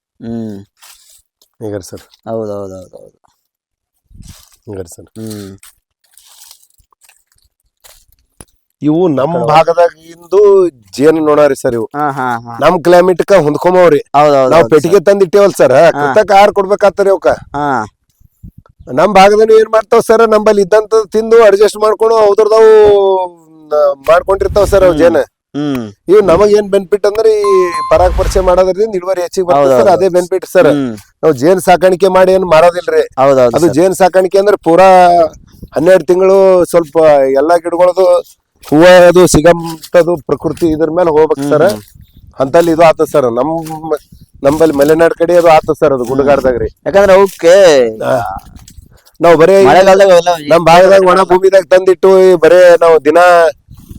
ಈಗ ಸರ್ ಸರ್, ಇವು ನಮ್ ಭಾಗದಾಗಿಂದು ಜೇನು ನೋಡ್ರಿ ಸರ್. ಇವು ನಮ್ ಕ್ಲೈಮೇಟ್ ಕ ಹೊಂದ್ಕೊಂಬವ್ರಿ. ನಾವ್ ಪೆಟ್ಟಿಗೆ ತಂದ್ ಇಟ್ಟೇವಲ್ ಸರ್, ಕೃತಕ ಆಹಾರ ಕೊಡ್ಬೇಕಾಗ್ತಾರಿ ಅವಕ್ಕ. ನಮ್ ಭಾಗದಲ್ಲಿ ಏನ್ ಮಾಡ್ತಾವ್ ಸರ್, ನಂಬಲ್ಲಿ ಇದ್ದಂತ ತಿಂದು ಅಡ್ಜಸ್ಟ್ ಮಾಡ್ಕೊಂಡು ಅವ್ರದಾವು ಮಾಡ್ಕೊಂಡಿರ್ತಾವ ಸರ್ ಅವ್ ಜೇನ. ಇವ್ ನಮಗ್ ಏನ್ ಬೆನಿಫಿಟ್ ಅಂದ್ರೆ ಈ ಪರಾಗ ಪರಿಚಯ ಮಾಡೋದ್ರಿಂದ ಇಳುವರಿ ಹೆಚ್ಚಿಗೆ ಬರ್ತದೆ ಸರ್. ಅದೇ ಬೆನಿಫಿಟ್ ಸರ್. ನಾವ್ ಜೇನ್ ಸಾಕಾಣಿಕೆ ಮಾಡಿ ಏನ್ ಮಾಡೋದಿಲ್ರಿ. ಅದು ಜೇನ್ ಸಾಕಾಣಿಕೆ ಅಂದ್ರೆ ಪೂರಾ 12 ತಿಂಗಳು ಸ್ವಲ್ಪ ಎಲ್ಲಾ ಗಿಡಗಳದು ಹೂವ ಅದು ಸಿಗಂತದು ಪ್ರಕೃತಿ ಇದ್ರ ಮೇಲೆ ಹೋಗ್ಬೇಕು ಸರ್. ಅಂತಲ್ಲಿ ಇದು ಆತದ ಸರ್. ನಮ್ಮಲ್ಲಿ ಮಲೆನಾಡ್ ಕಡೆ ಅದು ಆತದ ಸರ್. ಅದು ಗುಡ್ಡಗಾಡ್ದಾಗ್ರಿ. ಯಾಕಂದ್ರೆ ಅವಕ್ಕೆ ನಾವ್ ಬರೇ ನಮ್ ಭಾಗದಾಗ ಒಣ ಭೂಮಿದಾಗ ತಂದಿಟ್ಟು ಬರೇ ನಾವು ದಿನ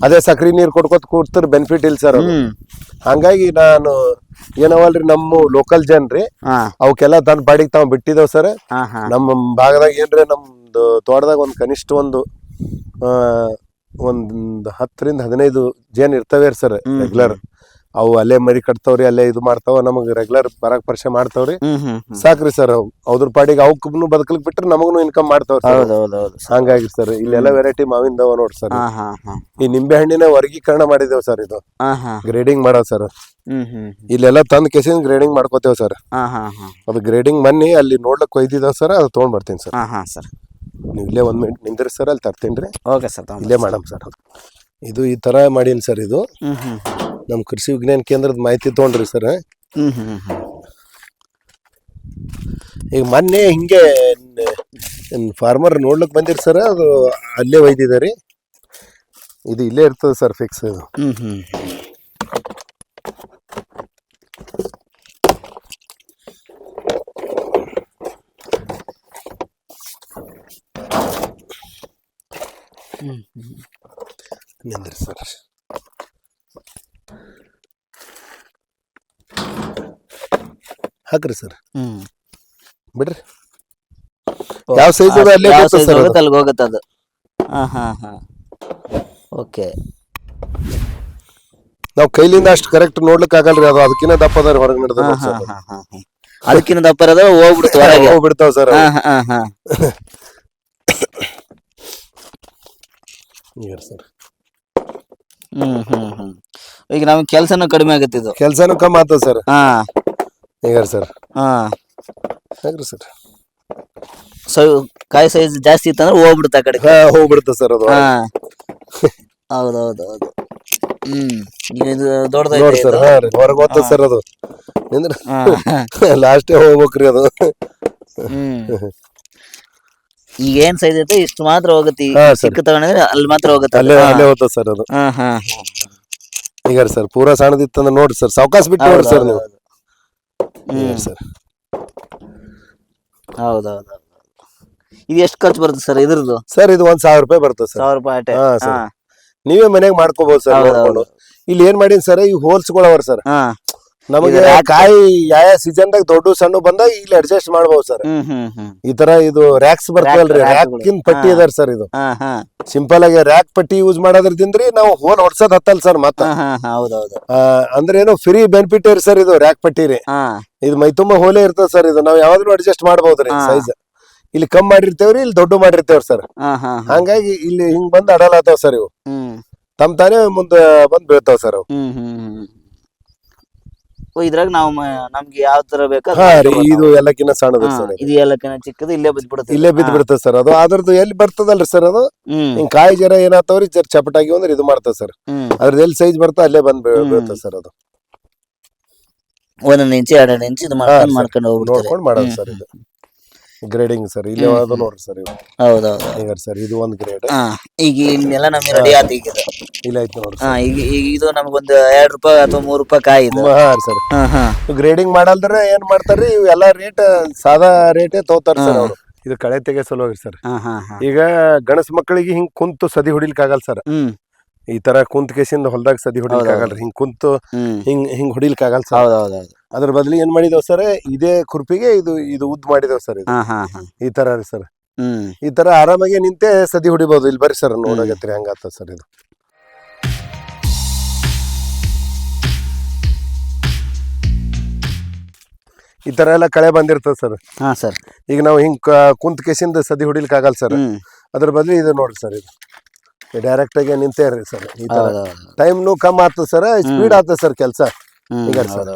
ಅದೇ ಸಕ್ರಿ ನೀರ್ ಕೊಡ್ಕೊತ ಕೂಡ್ತಾರ, ಬೆನಿಫಿಟ್ ಇಲ್ಲ ಸರ್. ಹಂಗಾಗಿ ನಾನು ಏನವಲ್ರಿ, ನಮ್ಮ ಲೋಕಲ್ ಜನ್ರಿ ಅವಕ್ಕೆಲ್ಲ ತನ್ನ ಪಾಡಿಗೆ ತಾವ್ ಬಿಟ್ಟಿದೇವ್ ಸರ್. ನಮ್ಮ ಭಾಗದಾಗ ಏನ್ರಿ, ನಮ್ದು ತೋಟದಾಗ ಒಂದ್ ಕನಿಷ್ಠ ಒಂದ್ 10 ರಿಂದ 15 ಜೇನ್ ಇರ್ತವೆ ಸರ್ ರೆಗ್ಯುಲರ್. ಅವು ಅಲ್ಲೇ ಮರಿ ಕಟ್ತಾವ್ರಿ, ಅಲ್ಲೇ ಇದು ಮಾಡ್ತಾವ, ನಮಗ್ ರೆಗ್ಯುಲರ್ ಪರಾಗ ಪರಿಚಯ ಮಾಡ್ತಾವ್ರಿ. ಸಾಕ್ರಿ ಸರ್. ಅವ್ರ ಪಾಡಿಗೆ ಅವಕ್ಕೂ ಬದುಕಲಿಕ್ ಬಿಟ್ರೆ ನಮಗೂ ಇನ್ಕಮ್ ಮಾಡ್ತಾವ್ರಿ. ಹಂಗಾಗಿ ಸರ್ ಇಲ್ಲೆಲ್ಲ ವೆರೈಟಿ ಮಾವಿಂದವ ನೋಡ್ರಿ ಸರ್. ಈ ನಿಂಬೆ ಹಣ್ಣಿನ ವರ್ಗೀಕರಣ ಮಾಡಿದೇವ್ ಸರ್. ಇದು ಗ್ರೇಡಿಂಗ್ ಮಾಡೋದ್ ಸರ್. ಇಲ್ಲೆಲ್ಲ ತಂದ್ ಕೆಸಿನ ಗ್ರೇಡಿಂಗ್ ಮಾಡ್ಕೋತೇವ್ ಸರ್. ಅದು ಗ್ರೇಡಿಂಗ್ ಮನ್ನಿ ಅಲ್ಲಿ ನೋಡ್ಲಕ್ ಒಯ್ದಿದಾವ್ ಸರ್. ಅದು ತಗೊಂಡ್ ಬರ್ತೀನಿ ಸರ್. ನೀವು ಇಲ್ಲೇ 1 ಮಿನಿಟ್ ನಿಂದ್ರಿ ಸರ್, ಅಲ್ಲಿ ತರ್ತೀನಿ. ಇಲ್ಲೇ ಮಾಡಮ್ ಸರ್. ಇದು ಈ ತರ ಮಾಡೀನಿ ಸರ್. ಇದು ನಮ್ ಕೃಷಿ ವಿಜ್ಞಾನ ಕೇಂದ್ರದ ಮಾಹಿತಿ ತಗೊಂಡ್ರಿ ಸರ್. ಈಗ ಮೊನ್ನೆ ಹಿಂಗೆ ಫಾರ್ಮರ್ ನೋಡ್ಲಕ್ ಬಂದಿರಿ ಸರ್. ಅದು ಅಲ್ಲೇ ಒಯ್ದಿದಾರಿ. ಇದು ಇಲ್ಲೇ ಇರ್ತದೆ ಸರ್ ಫಿಕ್ಸ್. ಇದು ನಿಂದ್ರಿ ಸರ್. ಹಾಕ್ರಿ ಸರ್. ಬಿಡ್ರಿ. ಯಾವ ಸೈಜ್ ಅಲ್ಲೇ ಹೋಗುತ್ತದು. ಓಕೆ. ನಾವ್ ಕೈಲಿಂದ ಅಷ್ಟು ಕರೆಕ್ಟ್ ನೋಡ್ಲಿಕ್ ಆಗಲ್ರಿ. ಅದು ಅದಕ್ಕಿಂತ ದಪ್ಪ ಅದಾರ ಹೊರಗೆ ನಡೆದ. ಅದಕ್ಕಿಂತ ದಪ್ಪ ಇರೋದು ಹೋಗ್ಬಿಡ್ತಾವ ಸರ್. ಸರ್ ಈಗ ನಮ್ಗೆ ಕೆಲ್ಸನೂ ಕಡಿಮೆ ಆಗತ್ತಿದ್ದು. ಕೆಲ್ಸನೂ ಕಮ್ಮಿ ಆಗ್ತದ ಸರ್. ಈಗ ಸರ್ ಹಾಗ್ರಿ ಸರ್. ಕಾಯಿ ಸೈಜ್ ಜಾಸ್ತಿ ಇತ್ತಂದ್ರೆ ಹೋಗ್ಬಿಡುತ್ತೆ ಆ ಕಡೆ. ಹೋಗ್ಬಿಡುತ್ತೆ ಸರ್ ಅದು. ಹೌದೌದು. ಇದು ದೊಡ್ಡದ ನೋಡಿ ಸರ್. ಹೊರಗೆ ಹೋಗ್ತದ ಸರ್ ಅದು. ಲಾಸ್ಟ್ ಹೋಗ್ಬೇಕ್ರಿ ಅದು. ಈಗ ಏನ್ ಸೈಜ್ ಐತೆ ಇಷ್ಟು ಮಾತ್ರ ಹೋಗುತ್ತೆ. ಹಾ, ಸರ್. ಚಿಕ್ಕ ತಗೊಂಡ್ರೆ ಅಲ್ಲಿ ಮಾತ್ರ ಹೋಗುತ್ತೆ. ಅಲ್ಲೇ ಅಲ್ಲೇ ಹೋಗ್ತದೆ ಸರ್ ಅದು. ಹಾ ಹಾ ಈಗ ಸರ್ ಪೂರಾ ಸಣ್ಣದಿತ್ತಂದ್ರೆ ನೋಡ್ರಿ ಸರ್, ಸಾವಕಾಶ ಬಿಟ್ಟು ನೋಡ್ರಿ ಸರ್ ನೀವು. ಈಗ ಸರ್ ಹೌದೌದು. ಇದು ಎಷ್ಟು ಖರ್ಚು ಬರುತ್ತೆ ಸರ್ ಇದ್ರದ್ದು? ಸರ್ ಇದು 1,000 ರೂಪಾಯಿ ಬರ್ತದೆ ಸರ್. 1,000 ರೂಪಾಯಿ ಅಷ್ಟೇ. ಹಾ, ಸರ್. ನೀವೇ ಮನೆಗೆ ಮಾಡ್ಕೋಬಹುದು ಸರ್ ಹೌದು, ನೋಡ್ಕೊಂಡು. ಇಲ್ಲಿ ಏನ್ ಮಾಡೀನಿ ಸರ್, ಈ ಹೋಲ್ಸ್ಗಳವ್ರ ಸರ್, ಹಾ ನಮಗೆ ಕಾಯಿ ಯಾವ ಸೀಸನ್ ದಾಗ ದೊಡ್ಡ ಸಣ್ಣ ಬಂದಾಗ ಇಲ್ಲಿ ಅಡ್ಜಸ್ಟ್ ಮಾಡಬಹುದು ಸರ್. ಈ ತರ ಇದು ರ್ಯಾಕ್ಸ್ ಬರ್ತವಲ್ರಿ, ರ್ಯಾಕಿನ್ ಪಟ್ಟಿ ಅದಾರ ಸರ್. ಇದು ಸಿಂಪಲ್ ಆಗಿ ರ್ಯಾಕ್ ಪಟ್ಟಿ ಯೂಸ್ ಮಾಡೋದ್ರದಿಂದ್ರಿ ನಾವು ಹೋಲ್ ಹೊಡ್ಸೋದ್ ಹತ್ತಲ್ ಸರ್. ಮತ್ತ ಹೌದೌದು ಅಂದ್ರೆ ಏನು ಫ್ರೀ ಬೆನಿಫಿಟ್ ಇರ್ ಸರ್ ಇದು ರ್ಯಾಕ್ ಪಟ್ಟಿ ರೀ. ಇದು ಮೈ ತುಂಬಾ ಹೋಲೇ ಇರ್ತದ ಸರ್. ಇದು ನಾವ್ ಯಾವಾಗ್ಲೂ ಅಡ್ಜಸ್ಟ್ ಮಾಡಬಹುದ್ರಿ ಸೈಜ್. ಇಲ್ಲಿ ಕಮ್ಮಿ ಮಾಡಿರ್ತೇವ್ರಿ, ಇಲ್ಲಿ ದೊಡ್ಡ ಮಾಡಿರ್ತೇವ್ರಿ ಸರ್. ಹಂಗಾಗಿ ಇಲ್ಲಿ ಹಿಂಗ್ ಬಂದ್ ಅಡಲಾತಾವ್ ಸರ್. ಇವು ತಮ್ ತಾನೇ ಮುಂದೆ ಬಂದ್ ಬೀಳ್ತಾವ್ ಸರ್ ಅವು. ಇದ್ರಾಗ ನಾವು ನಮ್ಗೆ ಯಾವ ತರ ಬೇಕಾ ಇದು ಎಲ್ಲಕ್ಕಿನ್ನ ಸಣ್ಣದ ಸರ್. ಇದು ಎಲ್ಲಕ್ಕಿನ್ನ ಚಿಕ್ಕದು ಇಲ್ಲೇ ಬಿದ್ಬಿಡುತ್ತೆ. ಇಲ್ಲೇ ಬಿದ್ದು ಬಿಡ್ತದೆ ಸರ್. ಅದು ಅದ್ರದ್ದು ಎಲ್ಲಿ ಬರ್ತದಲ್ರಿ ಸರ್, ಅದು ಹಿಂಗ್ ಕಾಯಿ ಜರ ಏನಾಗ್ತಾವ್ರಿ ಜರ ಚಪಟಾಗಿ ಅಂದ್ರೆ ಇದು ಮಾಡ್ತದ ಸರ್. ಅದ್ರದ್ದು ಎಲ್ಲಿ ಸೈಜ್ ಬರ್ತದೆ ಅಲ್ಲೇ ಬಂದ್ ಬೀಳ್ತದೆ ಸರ್. ಅದು 1 ಇಂಚ್ 2 ಇಂಚ್ ಇದು ಮಾಡ್ಕೊಂಡು ನೋಡ್ಕೊಂಡು ಮಾಡೋದು ಸರ್. ಇದು ಗ್ರೇಡಿಂಗ್ ಸರ್. ಇಲ್ಲಿ ನೋಡ್ರಿ ಸರ್. ಇವು ಹೌದೌದು ಈಗ ಸರ್ ಇದು ಒಂದ್ ಗ್ರೇಡ್. ಈಗ ಇಲ್ಲೆಲ್ಲ ನಮ್ಗೆ ರೆಡಿ ಆತ. ಈಗ ಇಲ್ಲ ಆಯ್ತು ನೋಡ್ರಿ. ಈಗ ಇದು ನಮ್ಗೊಂದು 2 ರೂಪಾಯಿ ಅಥವಾ 3 ರೂಪಾಯಿ ಕಾಯಿ ಇದು. ಹಾ ಸರ್. ಗ್ರೇಡಿಂಗ್ ಮಾಡಲ್ದ್ರೆ ಏನ್ ಮಾಡ್ತಾರ್ರಿ, ಇವು ಎಲ್ಲಾ ರೇಟ್ ಸಾದಾ ರೇಟೇ ತಗೋತಾರ ಸರ್ ಅವ್ರು. ಇದು ಕಳೆ ತೆಗೆ ಸಲುವಾಗಿ ಸರ್. ಈಗ ಗಣಸ್ ಮಕ್ಕಳಿಗೆ ಹಿಂಗ್ ಕುಂತು ಸದಿ ಹೊಡಿಲಿಕ್ಕೆ ಆಗಲ್ಲ ಸರ್. ಈ ತರ ಕುಂತ್ ಕೇಸಿಂದ ಹೊಲದಾಗ ಸದಿ ಹೊಡಿಲಿಕ್ಕೆ ಆಗಲ್ರಿ. ಹಿಂಗ್ ಕುಂತು ಹಿಂಗ್ ಹೊಡಿಲಿಕ್ಕೆ ಆಗಲ್ಲ ಸರ್. ಅದ್ರ ಬದ್ಲಿ ಏನ್ ಮಾಡಿದವ್ ಸರ್, ಇದೇ ಕುರ್ಪಿಗೆ ಇದು ಉದ್ದ ಮಾಡಿದವ್ ಸರ್. ಇದು ಈ ತರ ರೀ ಸರ್. ಈ ತರ ಆರಾಮಾಗಿ ನಿಂತೆ ಸದಿ ಹೊಡಿಬಹುದು. ಇಲ್ಲಿ ಬರ್ರಿ ಸರ್ ನೋಡಾಗತ್ರಿ ಹಂಗಾತ ಸರ್. ಇದು ಈ ತರ ಎಲ್ಲ ಕಳೆ ಬಂದಿರ್ತದ ಸರ್. ಈಗ ನಾವು ಹಿಂಗ್ ಕುಂತ್ ಕೇಸಿಂದ ಸದಿ ಹೊಡಿಲಿಕ್ಕೆ ಆಗಲ್ಲ ಸರ್. ಅದ್ರ ಬದ್ಲಿ ಇದು ನೋಡ್ರಿ ಸರ್. ಇದು ಡೈರೆಕ್ಟ್ ಆಗಿ ನಿಂತೇ ರೀ ಸರ್. ಈ ತರ ಟೈಮ್ನು ಕಮ್ಮಿ ಆಗ್ತದ ಸರ್, ಸ್ಪೀಡ್ ಆಗ್ತದ ಸರ್ ಕೆಲಸ. ಈಗ ಸರ್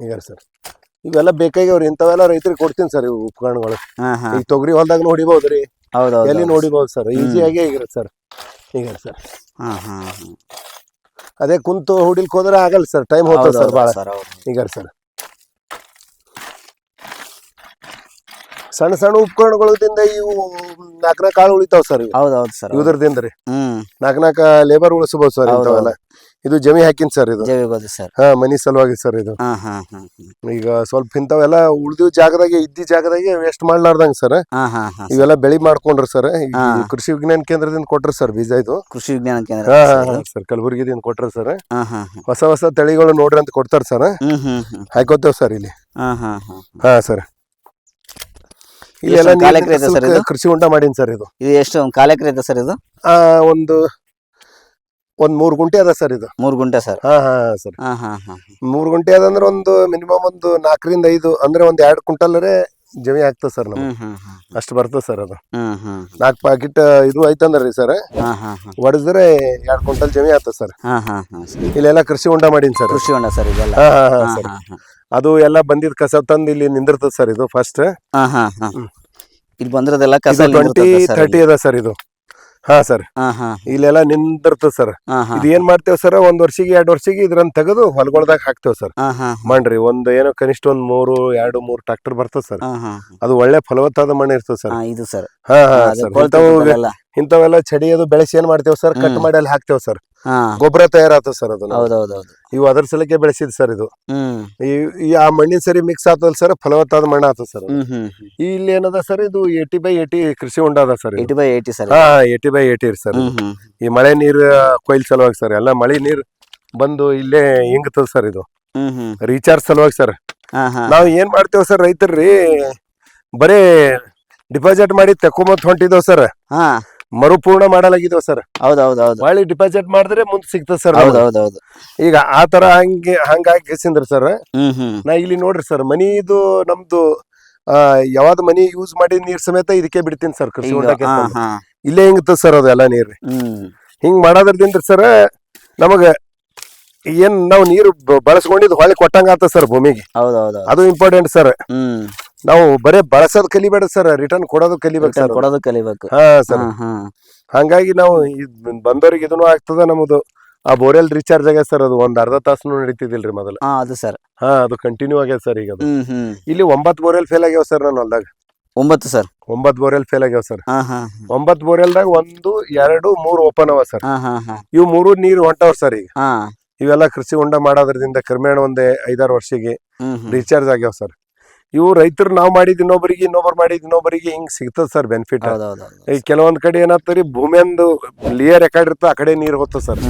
ಈಗ ಸರ್ ಇವೆಲ್ಲ ಬೇಕಾಗಿ ಅವ್ರು ಇಂಥವೆಲ್ಲ ರೈತರಿಗೆ ಕೊಡ್ತೀನಿ ಸರ್. ಇವು ಉಪಕರಣಗಳು ಈಗ ತೊಗರಿ ಹೊಲ್ದಾಗ ನೋಡಿಬಹುದ್ರಿ, ಎಲ್ಲಿ ನೋಡಿಬಹುದು ಸರ್. ಈಸಿಯಾಗಿ ಈಗ ಸರ್. ಈಗ ಸರ್ ಅದೇ ಕುಂತು ಹೊಡಿಲಿಕ್ಕೆ ಹೋದ್ರೆ ಆಗಲ್ಲ ಸರ್, ಟೈಮ್ ಹೋಗ್ತದೆ ಸರ್ ಭಾಳ. ಈಗ ಸರ್ ಸಣ್ಣ ಸಣ್ಣ ಉಪಕರಣಗಳಿಂದ ಇವು 4 ಕಾಳು ಉಳಿತಾವ್ ಸರ್. ಇದ್ರದಿಂದ ರೀ 4 ಲೇಬರ್ ಉಳಿಸಬಹುದು ಸರ್ ಇಂಥವೆಲ್ಲ. ಇದು ಜಮಿ ಹಾಕಿನ್ ಸರ್. ಇದು ಮನಿ ಸಲುವಾಗಿ ಸರ್. ಇದು ಈಗ ಸ್ವಲ್ಪ ಇಂಥವೆಲ್ಲ ಉಳ್ದಿವ್ ಜಾಗದಾಗೆ ಇದ್ದಿ ಜಾಗದಾಗೆ ವೇಸ್ಟ್ ಮಾಡ್ಲಾರ್ದಂಗ ಸರ್ ಇವೆಲ್ಲ ಬೆಳಿ ಮಾಡ್ಕೊಂಡ್ರಿ ಸರ್. ಕೃಷಿ ವಿಜ್ಞಾನ ಕೇಂದ್ರದಿಂದ ಕೊಟ್ರಿ ಸರ್ ಬೀಜ. ಇದು ಕೃಷಿ ವಿಜ್ಞಾನ ಕೇಂದ್ರ ಸರ್ ಕಲಬುರಗಿದಿಂದ ಕೊಟ್ರಿ ಸರ್. ಹೊಸ ತಳಿಗಳು ನೋಡ್ರಿ ಅಂತ ಕೊಡ್ತಾರ ಸರ್. ಹಾಕೋತೇವ್ ಸರ್ ಇಲ್ಲಿ. ಹಾ ಸರ್. ಇಲ್ಲೆಲ್ಲ ಕೃಷಿ ಹೊಂಡ ಮಾಡೀನಿ ಸರ್. ಇದು ಎಷ್ಟು ಕಾಲ ಎಕರೆ ಐತೆ ಸರ್? ಇದು ಒಂದು 3 ಗುಂಟೆ ಅದ ಸರ್. ಇದು 3 ಗುಂಟೆ ಸರ್. ಸರ್ 3 ಗುಂಟೆ ಅದಂದ್ರೆ ಒಂದು ಮಿನಿಮಮ್ ಒಂದು 4 ರಿಂದ 5 ಅಂದ್ರೆ ಒಂದ್ 2 ಕ್ವಿಂಟಲ್ರೆ ಜಮಿ ಆಗ್ತದ ಸರ್. ನಮ್ಗೆ ಅಷ್ಟು ಬರ್ತದ ಸರ್. ಅದು 4 ಪಾಕೆಟ್ ಇದು ಐತಂದ್ರಿ ಸರ್. ಹೊಡೆದ್ರೆ 2 ಕ್ವಿಂಟಲ್ ಜಮಿ ಆಗ್ತದ ಸರ್. ಇಲ್ಲೆಲ್ಲ ಕೃಷಿ ಹೊಂಡ ಮಾಡೀನಿ ಸರ್. ಕೃಷಿ ಹೊಂಡ ಸರ್ ಇದೆಲ್ಲ. ಸರ್ ಅದು ಎಲ್ಲ ಬಂದಿದ್ ಕಸ ತಂದು ಇಲ್ಲಿ ನಿಂದಿರ್ತದ ಸರ್. ಇದು ಫಸ್ಟ್ ಇಲ್ಲಿ ಬಂದಿರೋದೆಲ್ಲ ಕಸ 20-30 ಅದ ಸರ್. ಇದು ಸರ್ ಇಲ್ಲೆಲ್ಲ ನಿಂದಿರ್ತದ ಸರ್. ಇದು ಏನ್ ಮಾಡ್ತೇವ್ ಸರ್, 1 ವರ್ಷಕ್ಕೆ 2 ವರ್ಷಕ್ಕೆ ಇದ್ರನ್ನ ತೆಗೆದು ಹೊಲಗೊಳದಾಗ ಹಾಕ್ತೇವ್ ಸರ್. ಮಾಡ್ರಿ ಒಂದ್ ಏನೋ ಕನಿಷ್ಠ ಒಂದ್ 2-3 ಟ್ರಾಕ್ಟರ್ ಬರ್ತದ ಸರ್. ಅದು ಒಳ್ಳೆ ಫಲವತ್ತಾದ ಮಣ್ಣು ಇರ್ತದ ಸರ್. ಇದು ಸರ್ ಇಂಥವೆಲ್ಲ ಚಡಿ ಅದು ಬೆಳೆಸಿ ಏನ್ ಮಾಡ್ತೇವ್ ಸರ್, ಕಟ್ ಮಾಡಿ ಅಲ್ಲಿ ಹಾಕ್ತೇವ್ ಸರ್. ಗೊಬ್ಬರ ತಯಾರಾಗ್ತದ ಸರ್. ಅದು ಇವು ಅದ್ರ ಸಲಕ್ಕೆ ಬೆಳೆಸಿದ್ ಸರ್. ಇದು ಆ ಮಣ್ಣಿನ ಸರಿ ಮಿಕ್ಸ್ ಆಗ್ತದ ಸರ್, ಫಲವತ್ತಾದ ಮಣ್ಣು ಆಗ್ತದ ಸರ್. ಇಲ್ಲಿ ಏನದ ಸರ್, ಇದು 80/80 ಕೃಷಿ ಹೊಂಡ ಅದ ಸರ್. 80/80 ಸರ್. 80/80 ಸರ್. ಈ ಮಳೆ ನೀರ್ ಕೊಯ್ಲ್ ಸಲುವಾಗಿ ಸರ್. ಎಲ್ಲ ಮಳೆ ನೀರ್ ಬಂದು ಇಲ್ಲೇ ಹಿಂಗತದ ಸರ್. ಇದು ರೀಚಾರ್ಜ್ ಸಲುವಾಗಿ ಸರ್. ನಾವ್ ಏನ್ ಮಾಡ್ತೇವ್ ಸರ್, ರೈತರ್ರಿ ಬರೇ ಡಿಪಾಸಿಟ್ ಮಾಡಿ ತಕೊಂಬತ್ ಹೊಂಟಿದೇವ್ ಸರ್. ಮರುಪೂರ್ಣ ಮಾಡಲಾಗಿದ್ದೇವ್ ಸರ್. ಹೊಳ್ಳಿ ಡಿಪಾಸಿಟ್ ಮಾಡಿದ್ರೆ ಮುಂದ್ ಸಿಗ್ತದ ಸರ್. ಈಗ ಆ ತರ ಹಂಗಾಗಿ ಸರ್. ನಾ ಇಲ್ಲಿ ನೋಡ್ರಿ ಸರ್, ಮನಿದು ನಮ್ದು ಯಾವ್ದು ಮನಿ ಯೂಸ್ ಮಾಡಿ ನೀರ್ ಸಮೇತ ಇದಕ್ಕೆ ಬಿಡ್ತೀನಿ ಸರ್. ಕೃಷಿ ಹೊಂಡಕ್ಕೆ ಇಲ್ಲೇ ಹಿಂಗತದ ಸರ್. ಅದು ಎಲ್ಲ ನೀರ್ ಹಿಂಗ್ ಮಾಡೋದ್ರದಿಂದ ಸರ್ ನಮಗ ಏನ್ ನಾವು ನೀರು ಬಳಸ್ಕೊಂಡಿದ್ ಹೊಳ್ಳಿ ಕೊಟ್ಟಂಗ ಆತ ಸರ್ ಭೂಮಿಗೆ. ಅದು ಇಂಪಾರ್ಟೆಂಟ್ ಸರ್. ನಾವು ಬರೇ ಬಳಸೋದ್ ಕಲಿಬೇಡ ಸರ್, ರಿಟರ್ನ್ ಕೊಡೋದು ಕಲಿಬೇಕು ಸರ್. ಸರ್ ಹಂಗಾಗಿ ನಾವು ಬಂದವ್ರಿಗೆ ಇದನ್ನು ಆಗ್ತದ. ನಮ್ದು ಆ ಬೋರ್ವೆಲ್ ರೀಚಾರ್ಜ್ ಆಗ್ಯದ ಸರ್. ಅದು ಒಂದ್ ಅರ್ಧ ತಾಸನು ನಡೀತಿದಿಲ್ರಿ ಮೊದಲು. ಅದು ಸರ್ ಅದು ಕಂಟಿನ್ಯೂ ಆಗ್ಯದ ಸರ್. ಈಗ ಅದು ಇಲ್ಲಿ 9 ಬೋರ್ವೆಲ್ ಫೇಲ್ ಆಗ್ಯಾವ ಸರ್ ನನ್ನ ಹೊಲ್ದಾಗ. 9 ಸರ್. 9 ಬೋರ್ವೆಲ್ ಫೇಲ್ ಆಗ್ಯಾವ ಸರ್. ಹಾ ಹಾ 9 ಬೋರ್ವೆಲ್ದಾಗ 1 2 3 ಓಪನ್ ಅವ ಸರ್. ಹಾ ಹಾ ಹಾ ಇವು 3 ನೀರು ಹೊಂಟಾವ್ ಸರ್ ಈಗ. ಹಾ ಇವೆಲ್ಲ ಕೃಷಿ ಹೊಂಡ ಮಾಡೋದ್ರಿಂದ ಕ್ರಮೇಣ ಒಂದೇ 5-6 ವರ್ಷಕ್ಕೆ ರೀಚಾರ್ಜ್ ಆಗ್ಯಾವ ಸರ್. ಇವು ರೈತರು ನಾವು ಮಾಡಿದ ಇನ್ನೊಬ್ಬರಿಗೆ, ಇನ್ನೊಬ್ರು ಮಾಡಿದ ಇನ್ನೊಬ್ಬರಿಗೆ ಹಿಂಗ್ ಸಿಗ್ತದ ಸರ್ ಬೆನಿಫಿಟ್. ಈ ಕೆಲವೊಂದ್ ಕಡೆ ಏನಾಗ್ತರಿ, ಭೂಮಿಯಂದು ಲೇಯರ್ ಯಾಕಡೆ ಇರ್ತೋ ಆ ಕಡೆ ನೀರು ಹೋಗ್ತದೆ ಸರ್.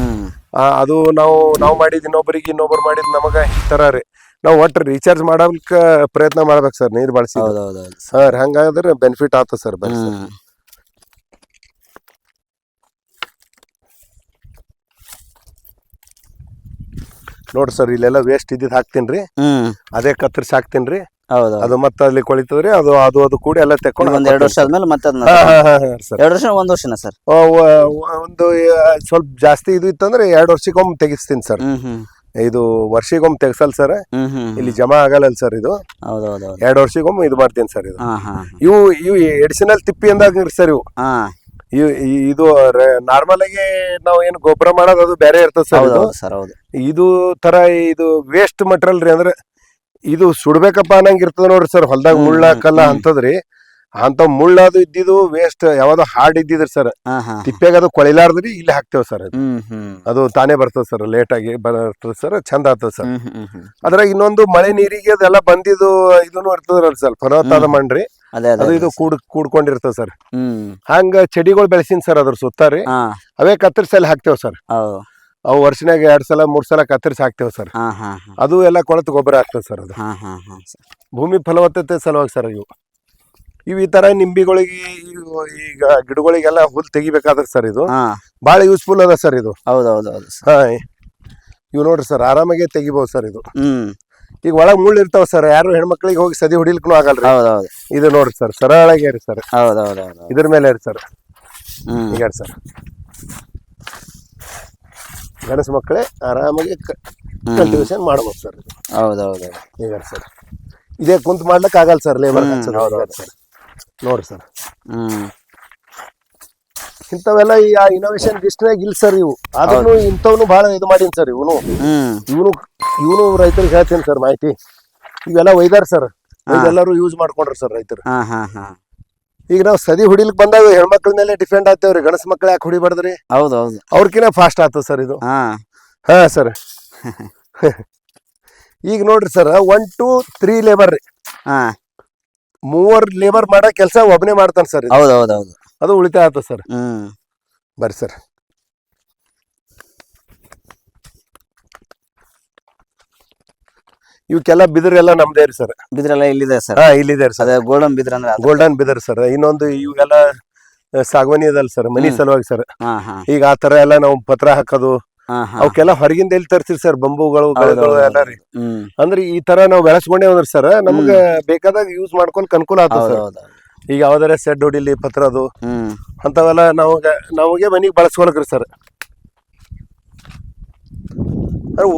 ಅದು ನಾವು ಮಾಡಿದ ಇನ್ನೊಬ್ಬರಿಗೆ, ಇನ್ನೊಬ್ರು ಮಾಡಿದ್ ನಮಗ ಈ ತರ ರೀ. ನಾವು ಒಟ್ಟು ರೀಚಾರ್ಜ್ ಮಾಡಲಿಕ್ಕೆ ಪ್ರಯತ್ನ ಮಾಡ್ಬೇಕು ಸರ್, ನೀರು ಬಳಸಿ. ಹಂಗಾದ್ರೆ ಬೆನಿಫಿಟ್ ಆಗ್ತದೆ ಸರ್. ನೋಡ್ರಿ ಸರ್, ಇಲ್ಲೆಲ್ಲ ವೇಸ್ಟ್ ಇದ್ದಿದ್ ಹಾಕ್ತೀನ್ರಿ, ಅದೇ ಕತ್ತರಿಸಿ ಹಾಕ್ತೀನ್ರಿ. ಅದು ಮತ್ತೆ ಅಲ್ಲಿ ಕೊಳಿತದ್ರಿ, ಅದು ಕೂಡಿ ಎಲ್ಲ ತೆಕ್ಕೊಂಡು 2 ವರ್ಷ ಆದ್ಮೇಲೆ ಮತ್ತೆ 2 ವರ್ಷ 1 ವರ್ಷನ ಸರ್. ಒಂದು ಸ್ವಲ್ಪ ಜಾಸ್ತಿ ಇದು ಇತ್ತಂದ್ರೆ 2 ವರ್ಷಕ್ಕೊಮ್ಮೆ ತೆಗಿಸ್ತೀನಿ ಸರ್. ಇದು ವರ್ಷಕ್ಕೊಮ್ಮೆ ತೆಗ್ಸಲ್ ಸರ್, ಇಲ್ಲಿ ಜಮಾ ಆಗಲ್ಲ ಸರ್. ಇದು 2 ವರ್ಷಕ್ಕೊಮ್ಮೆ ಇದು ಮಾಡ್ತೀನಿ ಸರ್. ಇವು ಎಡಿಷನಲ್ ತಿಪ್ಪಿ ಅಂದಾಗ ಸರ್. ಇದು ನಾರ್ಮಲ್ ಆಗಿ ನಾವ್ ಏನ್ ಗೊಬ್ಬರ ಮಾಡೋದು ಅದು ಬೇರೆ ಇರ್ತದೆ ಸರ್. ಇದು ತರ ಇದು ವೇಸ್ಟ್ ಮಟೀರಿಯಲ್ ರೀ. ಅಂದ್ರೆ ಇದು ಸುಡ್ಬೇಕಪ್ಪ ಅನ್ನಂಗ ಇರ್ತದ ನೋಡ್ರಿ ಸರ್. ಹೊಲ್ದಾಗ ಮುಳ್ಳಾಕಲ್ಲ ಅಂತದ್ರಿ, ಅಂತ ಮುಳ್ಳದು ಇದ್ದಿದ್ದು ವೇಸ್ಟ್ ಯಾವ್ದೋ ಹಾರ್ಡ್ ಇದ್ದಿದ್ರಿ ಸರ್. ತಿಪ್ಪಾಗ ಅದು ಕೊಳಿಲಾರ್ದ್ರಿ ಇಲ್ಲಿ ಹಾಕ್ತೇವ್ ಸರ್. ಅದು ತಾನೇ ಬರ್ತದ ಸರ್, ಲೇಟ್ ಆಗಿ ಬರ್ತದ ಸರ್, ಚಂದ ಆಗ್ತದ ಸರ್. ಅದ್ರಾಗ ಇನ್ನೊಂದು ಮಳೆ ನೀರಿಗೆ ಅದೆಲ್ಲ ಬಂದಿದ್ದು ಇದನ್ನು ಇರ್ತದ್ರಲ್ಲ ಸರ್, ಫಲವತ್ತಾದ ಮಣ್ಣ್ರಿ. ಅದು ಇದು ಕೂಡ್ಕೊಂಡಿರ್ತದ ಸರ್. ಹಂಗ ಚೆಡಿಗಳು ಬೆಳೆಸಿನ್ ಸರ್ ಅದ್ರ ಸುತ್ತಾರಿ. ಅವೇ ಕತ್ತರಿಸಿ ಅಲ್ಲಿ ಹಾಕ್ತೇವ್ ಸರ್. ಅವು ವರ್ಷನಾಗ 2 ಸಲ 3 ಸಲ ಕತ್ತರಿಸಿ ಹಾಕ್ತೇವ್ ಸರ್. ಅದು ಎಲ್ಲ ಕೊಳತು ಗೊಬ್ಬರ ಆಗ್ತದೆ ಸರ್. ಅದು ಭೂಮಿ ಫಲವತ್ತತೆ ಸಲುವಾಗಿ ಸರ್. ಇವು ಈ ತರ ನಿಂಬಿಗಳಿಗೆ, ಈಗ ಗಿಡಗಳಿಗೆಲ್ಲ ಹುಲ್ ತೆಗಿಬೇಕಾದ್ರೆ ಸರ್ ಇದು ಬಹಳ ಯೂಸ್ಫುಲ್ ಅದ ಸರ್. ಇದು ಇವು ನೋಡ್ರಿ ಸರ್, ಆರಾಮಾಗಿ ತೆಗಿಬಹುದು ಸರ್. ಇದು ಈಗ ಒಳಗ್ ಮುಳ್ಳು ಇರ್ತಾವ ಸರ್, ಯಾರು ಹೆಣ್ಮಕ್ಳಿಗೆ ಹೋಗಿ ಸದಿ ಹೊಡಿಲಿಕ್ಕೂ ಆಗಲ್ರಿ. ಇದು ನೋಡ್ರಿ ಸರ್, ಸರಳಾಗಿ ರೀ ಸರ್. ಇದ್ರ ಮೇಲೆ ರೀ ಸರ್. ಈಗ ಸರ್, ಗಣಸ ಮಕ್ಕಳೇ ಆರಾಮಾಗಿ ಕಲ್ಟಿವೇಶನ್ ಮಾಡ್ಬೋದು ಸರ್. ಈಗ ಸರ್, ಇದೇ ಕುಂತ್ ಮಾಡ್ಲಿಕ್ಕೆ ಆಗಲ್ಲ ಸರ್, ಲೇಬರ್ ಸರ್. ನೋಡ್ರಿ ಸರ್, ಇಂಥವೆಲ್ಲ ಈ ಇನೋವೇಷನ್ ಲಿಸ್ಟ್ನಾಗ ಇಲ್ಲ ಸರ್. ಇವು ಆದ್ರೂ ಇಂಥವ್ನು ಬಹಳ ಇದು ಮಾಡೀನಿ ಸರ್. ಇವನು ರೈತರಿಗೆ ಹೇಳ್ತೀನಿ ಸರ್ ಮಾಹಿತಿ. ಇವೆಲ್ಲ ಒಯ್ದಾರ ಸರ್, ಎಲ್ಲರೂ ಯೂಸ್ ಮಾಡ್ಕೊಂಡ್ರಿ ಸರ್ ರೈತರು. ಈಗ ನಾವು ಸದಿ ಹುಡಿಲಿಕ್ ಬಂದಾಗ ಹೆಣ್ಮಕ್ಳ ಮೇಲೆ ಡಿಪೆಂಡ್ ಆಗ್ತೇವ್ರಿ. ಗಣಸ ಮಕ್ಳು ಯಾಕೆ ಹುಡಿಬಾರ್ದ್ರಿ? ಅವ್ರಕಿನ ಫಾಸ್ಟ್ ಆಗ್ತದ ಸರ್ ಇದು. ಹಾ ಸರ್. ಈಗ ನೋಡ್ರಿ ಸರ್, 1 2 3 ಲೇಬರ್ ರೀ. 3 ಲೇಬರ್ ಮಾಡೋ ಕೆಲಸ ಒಬ್ಬನೇ ಮಾಡ್ತಾನೆ ಸರ್. ಅದು ಉಳಿತಾಯ ಆಗ್ತದ ಸರ್. ಬರ್ರಿ ಸರ್. ಇವಕ್ಕೆಲ್ಲ ಬಿದಿರೆಲ್ಲ ನಮ್ದೇ ರೀ ಸರ್. ಬಿದಿರೆಲ್ಲ ಇಲ್ಲಿದೆ ಸರ್. ಇಲ್ಲಿದೆ ಸರ್. ಗೋಲ್ಡನ್ ಬಿದಿರ ಅಂದ್ರೆ ಗೋಲ್ಡನ್ ಬಿದಿರ್ ಸರ್. ಇನ್ನೊಂದು ಇವೆಲ್ಲ ಸಾಗವಾನಿ ಅದಲ್ಲ ಸರ್, ಮನಿ ಸಲುವಾಗಿ ಸರ್. ಈಗ ಆ ತರ ಎಲ್ಲ ನಾವು ಪತ್ರ ಹಾಕೋದು ಅವಕ್ಕೆಲ್ಲ ಹೊರಗಿಂದ ಎಲ್ಲಿ ತರ್ತೀವಿ ಸರ್, ಬಂಬುಗಳು ಎಲ್ಲ ರೀ. ಅಂದ್ರೆ ಈ ತರ ನಾವು ಬೆಳೆಸ್ಕೊಂಡೇ ಅಂದ್ರೆ ಸರ್, ನಮ್ಗೆ ಬೇಕಾದಾಗ ಯೂಸ್ ಮಾಡ್ಕೊಳಕ್ ಅನುಕೂಲ ಆಗ್ತದೆ ಸರ್. ಈಗ ಯಾವ್ದಾರ ಸೆಡ್ ಹೊಡಿಲಿ, ಪತ್ರದು ಅಂತವೆಲ್ಲ ನಮಗೆ ಮನಿಗೆ ಬಳಸ್ಕೊಳಕ್ರಿ ಸರ್.